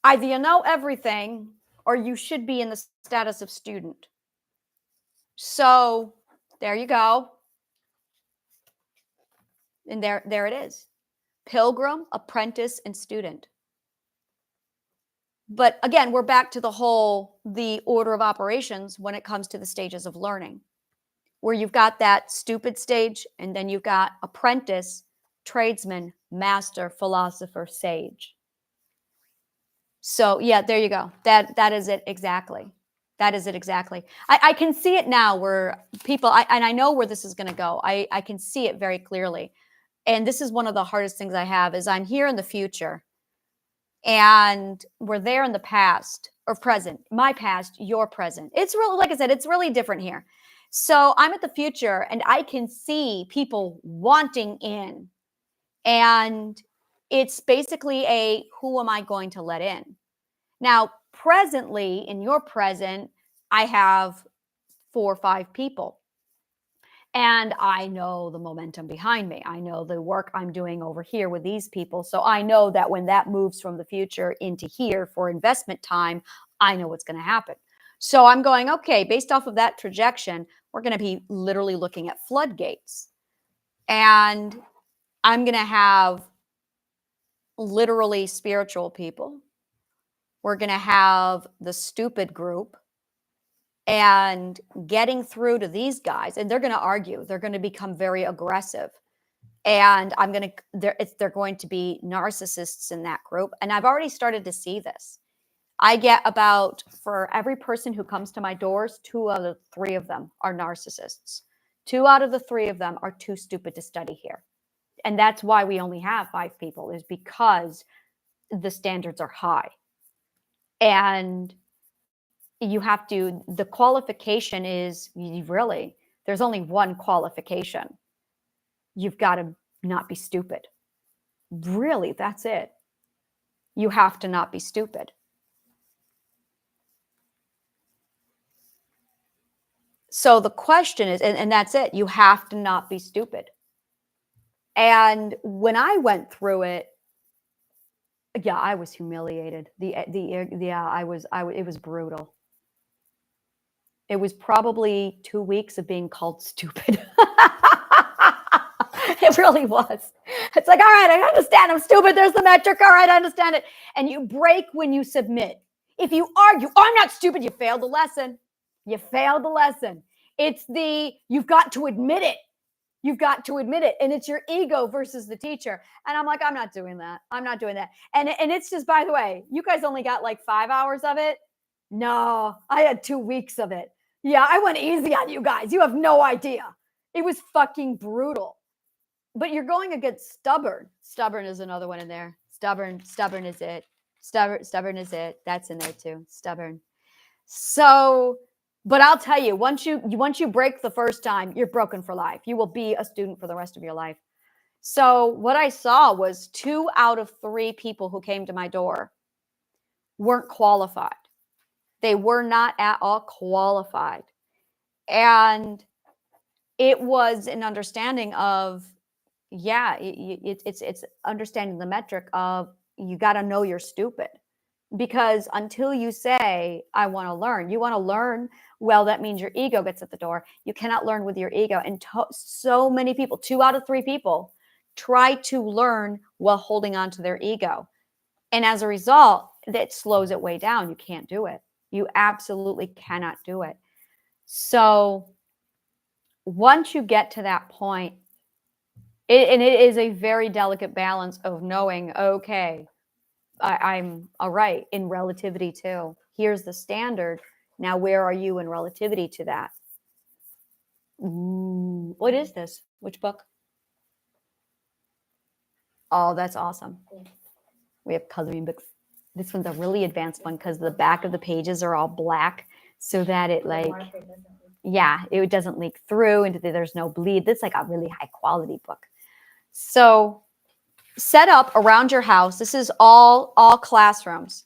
Either you know everything or you should be in the status of student. So there you go. And there it is. Pilgrim, apprentice, and student. But again, we're back to the order of operations when it comes to the stages of learning, where you've got that stupid stage, and then you've got apprentice, tradesman, master, philosopher, sage. So yeah, there you go. That is it exactly. That is it exactly. I can see it now where people, and I know where this is going to go. I can see it very clearly. And this is one of the hardest things I have is I'm here in the future and we're there in the past or present, my past, your present. It's really, like I said, it's really different here. So I'm at the future and I can see people wanting in, and it's basically a, who am I going to let in? Now, presently in your present, I have 4 or 5 people. And I know the momentum behind me. I know the work I'm doing over here with these people. So I know that when that moves from the future into here for investment time, I know what's going to happen. So I'm going, okay, based off of that projection, we're going to be literally looking at floodgates. And I'm going to have literally spiritual people. We're going to have the stupid group. And getting through to these guys, and they're going to argue. They're going to become very aggressive. And they're going to be narcissists in that group. And I've already started to see this. I get about, for every person who comes to my doors, 2 out of 3 of them are narcissists. 2 out of the 3 of them are too stupid to study here. And that's why we only have 5 people, is because the standards are high. And you have to, the qualification is really, there's only one qualification. You've got to not be stupid. Really, that's it. You have to not be stupid. So the question is, and that's it, you have to not be stupid. And when I went through it, yeah, I was humiliated. It was brutal. It was probably 2 weeks of being called stupid. It really was. It's like, all right, I understand I'm stupid. There's the metric. All right, I understand it. And you break when you submit. If you argue, I'm not stupid, you failed the lesson. You failed the lesson. It's you've got to admit it. You've got to admit it. And it's your ego versus the teacher. And I'm like, I'm not doing that. I'm not doing that. And it's just, by the way, you guys only got like 5 hours of it. No, I had 2 weeks of it. Yeah, I went easy on you guys. You have no idea. It was fucking brutal. But you're going against stubborn. Stubborn is another one in there. Stubborn is it. Stubborn is it. That's in there too. Stubborn. So, but I'll tell you, once you break the first time, you're broken for life. You will be a student for the rest of your life. So what I saw was 2 out of 3 people who came to my door weren't qualified. They were not at all qualified. And it was an understanding of, yeah, it's understanding the metric of, you got to know you're stupid. Because until you say, I want to learn, you want to learn, well, that means your ego gets at the door. You cannot learn with your ego. And so many people, 2 out of 3 people, try to learn while holding on to their ego. And as a result, that slows it way down. You can't do it. You absolutely cannot do it. So once you get to that point, and it is a very delicate balance of knowing, okay, I'm all right in relativity too. Here's the standard. Now, where are you in relativity to that? Ooh, what is this? Which book? Oh, that's awesome. We have coloring books. This one's a really advanced one because the back of the pages are all black so that it it doesn't leak through and there's no bleed. That's like a really high quality book. So set up around your house. This is all classrooms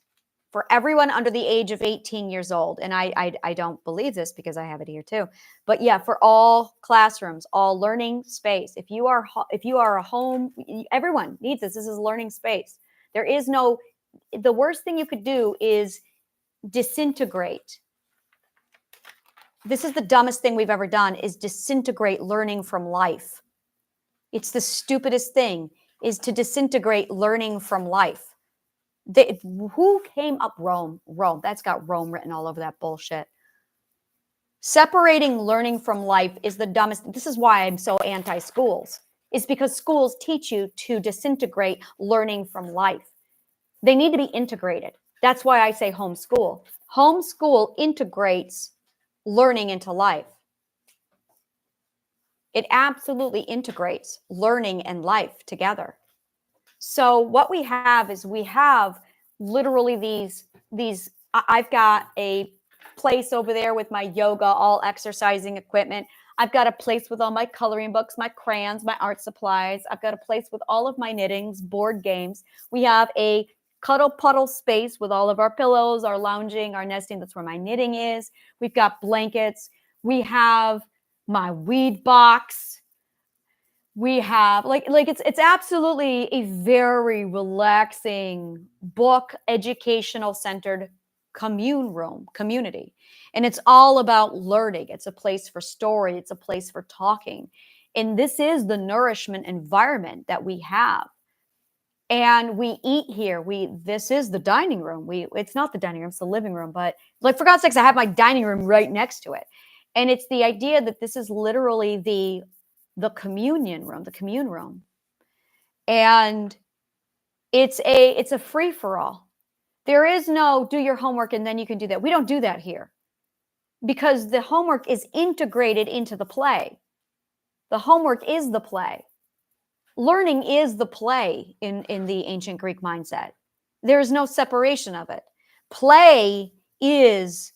for everyone under the age of 18 years old. And I don't believe this because I have it here too. But yeah, for all classrooms, all learning space. If you are a home, everyone needs this. This is learning space. There is no, the worst thing you could do is disintegrate. This is the dumbest thing we've ever done, is disintegrate learning from life. It's the stupidest thing, is to disintegrate learning from life. Who came up? Rome. That's got Rome written all over that bullshit. Separating learning from life is the dumbest. This is why I'm so anti-schools. It's because schools teach you to disintegrate learning from life. They need to be integrated. That's why I say homeschool. Homeschool integrates learning into life. It absolutely integrates learning and life together. So what we have is we have literally these, I've got a place over there with my yoga, all exercising equipment. I've got a place with all my coloring books, my crayons, my art supplies. I've got a place with all of my knittings, board games. We have a cuddle puddle space with all of our pillows, our lounging, our nesting. That's where my knitting is. We've got blankets. We have my weed box. We have like it's absolutely a very relaxing book, educational centered community. And it's all about learning. It's a place for story. It's a place for talking. And this is the nourishment environment that we have. And we eat here. This is the dining room. It's not the dining room, it's the living room. But like, for God's sakes, I have my dining room right next to it. And it's the idea that this is literally the communion room, the commune room. And it's a free for all. There is no do your homework and then you can do that. We don't do that here because the homework is integrated into the play. The homework is the play. Learning is the play in the ancient Greek mindset. There is no separation of it. Play is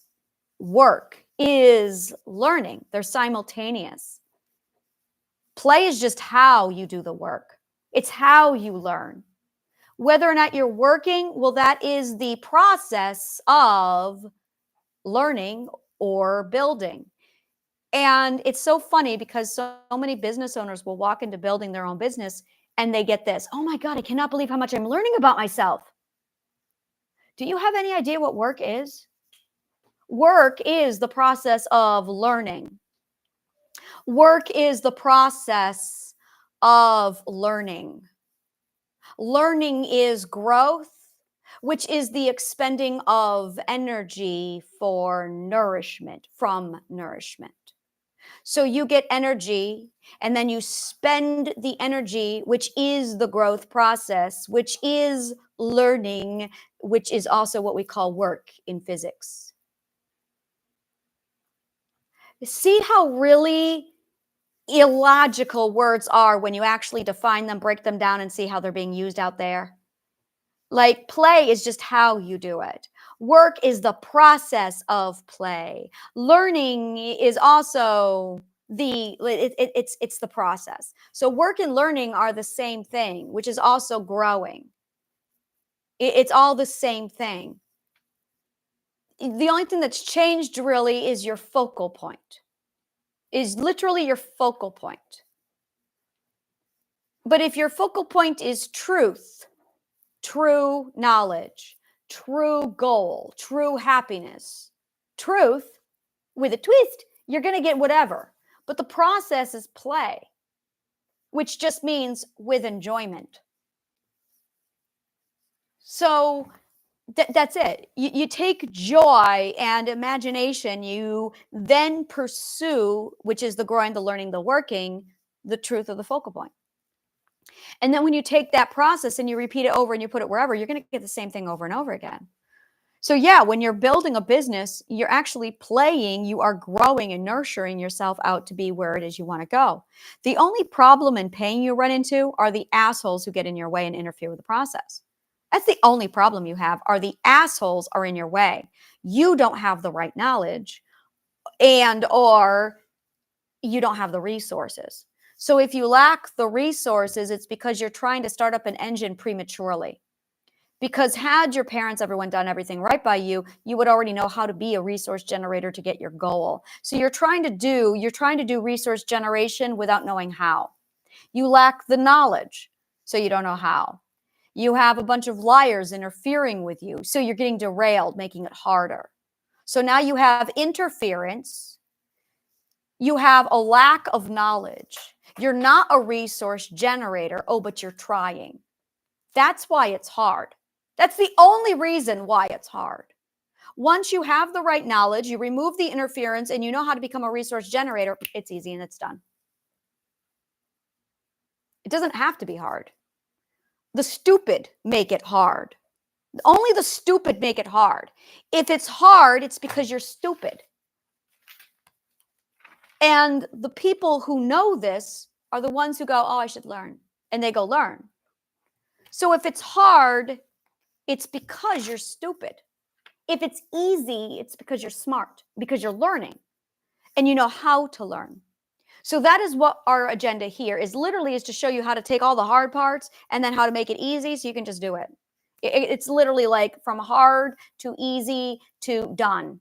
work, is learning. They're simultaneous. Play is just how you do the work. It's how you learn. Whether or not you're working, well, that is the process of learning or building. And it's so funny because so many business owners will walk into building their own business and they get this, oh my God, I cannot believe how much I'm learning about myself. Do you have any idea what work is? Work is the process of learning. Work is the process of learning. Learning is growth, which is the expending of energy for nourishment, from nourishment. So you get energy and then you spend the energy, which is the growth process, which is learning, which is also what we call work in physics. See how really illogical words are when you actually define them, break them down, and see how they're being used out there. Like, play is just how you do it. Work is the process of play. Learning is also it's the process. So work and learning are the same thing, which is also growing. It's all the same thing. The only thing that's changed really is your focal point. Is literally your focal point. But if your focal point is truth, true knowledge, true goal, true happiness, truth with a twist, you're going to get whatever. But the process is play, which just means with enjoyment. So that's it. You take joy and imagination, you then pursue, which is the growing, the learning, the working, the truth of the focal point. And then when you take that process and you repeat it over and you put it wherever, you're going to get the same thing over and over again. So yeah, when you're building a business, you're actually playing, you are growing and nurturing yourself out to be where it is you want to go. The only problem and pain you run into are the assholes who get in your way and interfere with the process. That's the only problem you have, are the assholes are in your way. You don't have the right knowledge or you don't have the resources. So if you lack the resources, it's because you're trying to start up an engine prematurely. Because had your parents, everyone done everything right by you, you would already know how to be a resource generator to get your goal. So you're trying to do resource generation without knowing how. You lack the knowledge, so you don't know how. You have a bunch of liars interfering with you, so you're getting derailed, making it harder. So now you have interference. You have a lack of knowledge. You're not a resource generator. Oh, but you're trying. That's why it's hard. That's the only reason why it's hard. Once you have the right knowledge, you remove the interference, and you know how to become a resource generator, it's easy and it's done. It doesn't have to be hard. The stupid make it hard. Only the stupid make it hard. If it's hard, it's because you're stupid. And the people who know this are the ones who go, oh, I should learn. And they go learn. So if it's hard, it's because you're stupid. If it's easy, it's because you're smart, because you're learning and you know how to learn. So that is what our agenda here is, literally is to show you how to take all the hard parts and then how to make it easy so you can just do it. It's literally like from hard to easy to done.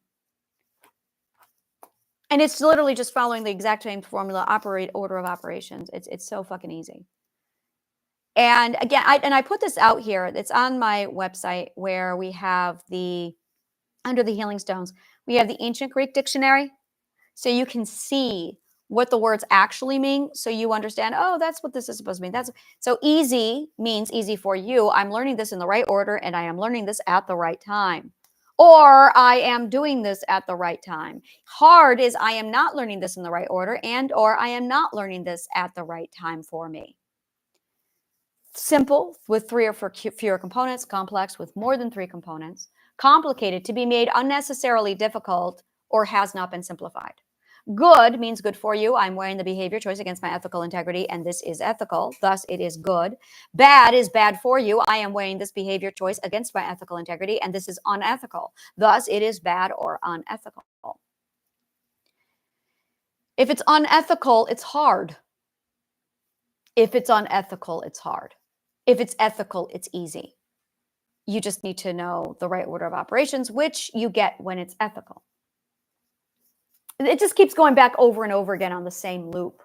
And it's literally just following the exact same formula, order of operations. It's so fucking easy. And again, I put this out here. It's on my website where we have under the healing stones, we have the ancient Greek dictionary. So you can see what the words actually mean. So you understand, oh, that's what this is supposed to mean. So easy means easy for you. I'm learning this in the right order and I am learning this at the right time. Or I am doing this at the right time. Hard is I am not learning this in the right order or I am not learning this at the right time for me. Simple with 3 or fewer components, complex with more than 3 components, complicated to be made unnecessarily difficult or has not been simplified. Good means good for you. I'm weighing the behavior choice against my ethical integrity, and this is ethical. Thus, it is good. Bad is bad for you. I am weighing this behavior choice against my ethical integrity, and this is unethical. Thus, it is bad or unethical. If it's unethical, it's hard. If it's unethical, it's hard. If it's ethical, it's easy. You just need to know the right order of operations, which you get when it's ethical. It just keeps going back over and over again on the same loop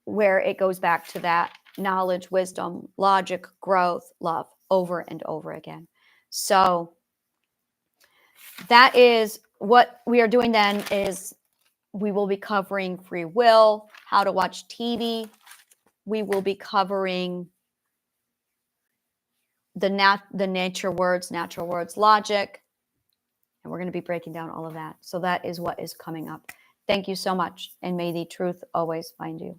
where it goes back to that knowledge, wisdom, logic, growth, love over and over again. So that is what we are doing then is we will be covering free will, how to watch TV. We will be covering the natural words, logic. And we're going to be breaking down all of that. So that is what is coming up. Thank you so much. And may the truth always find you.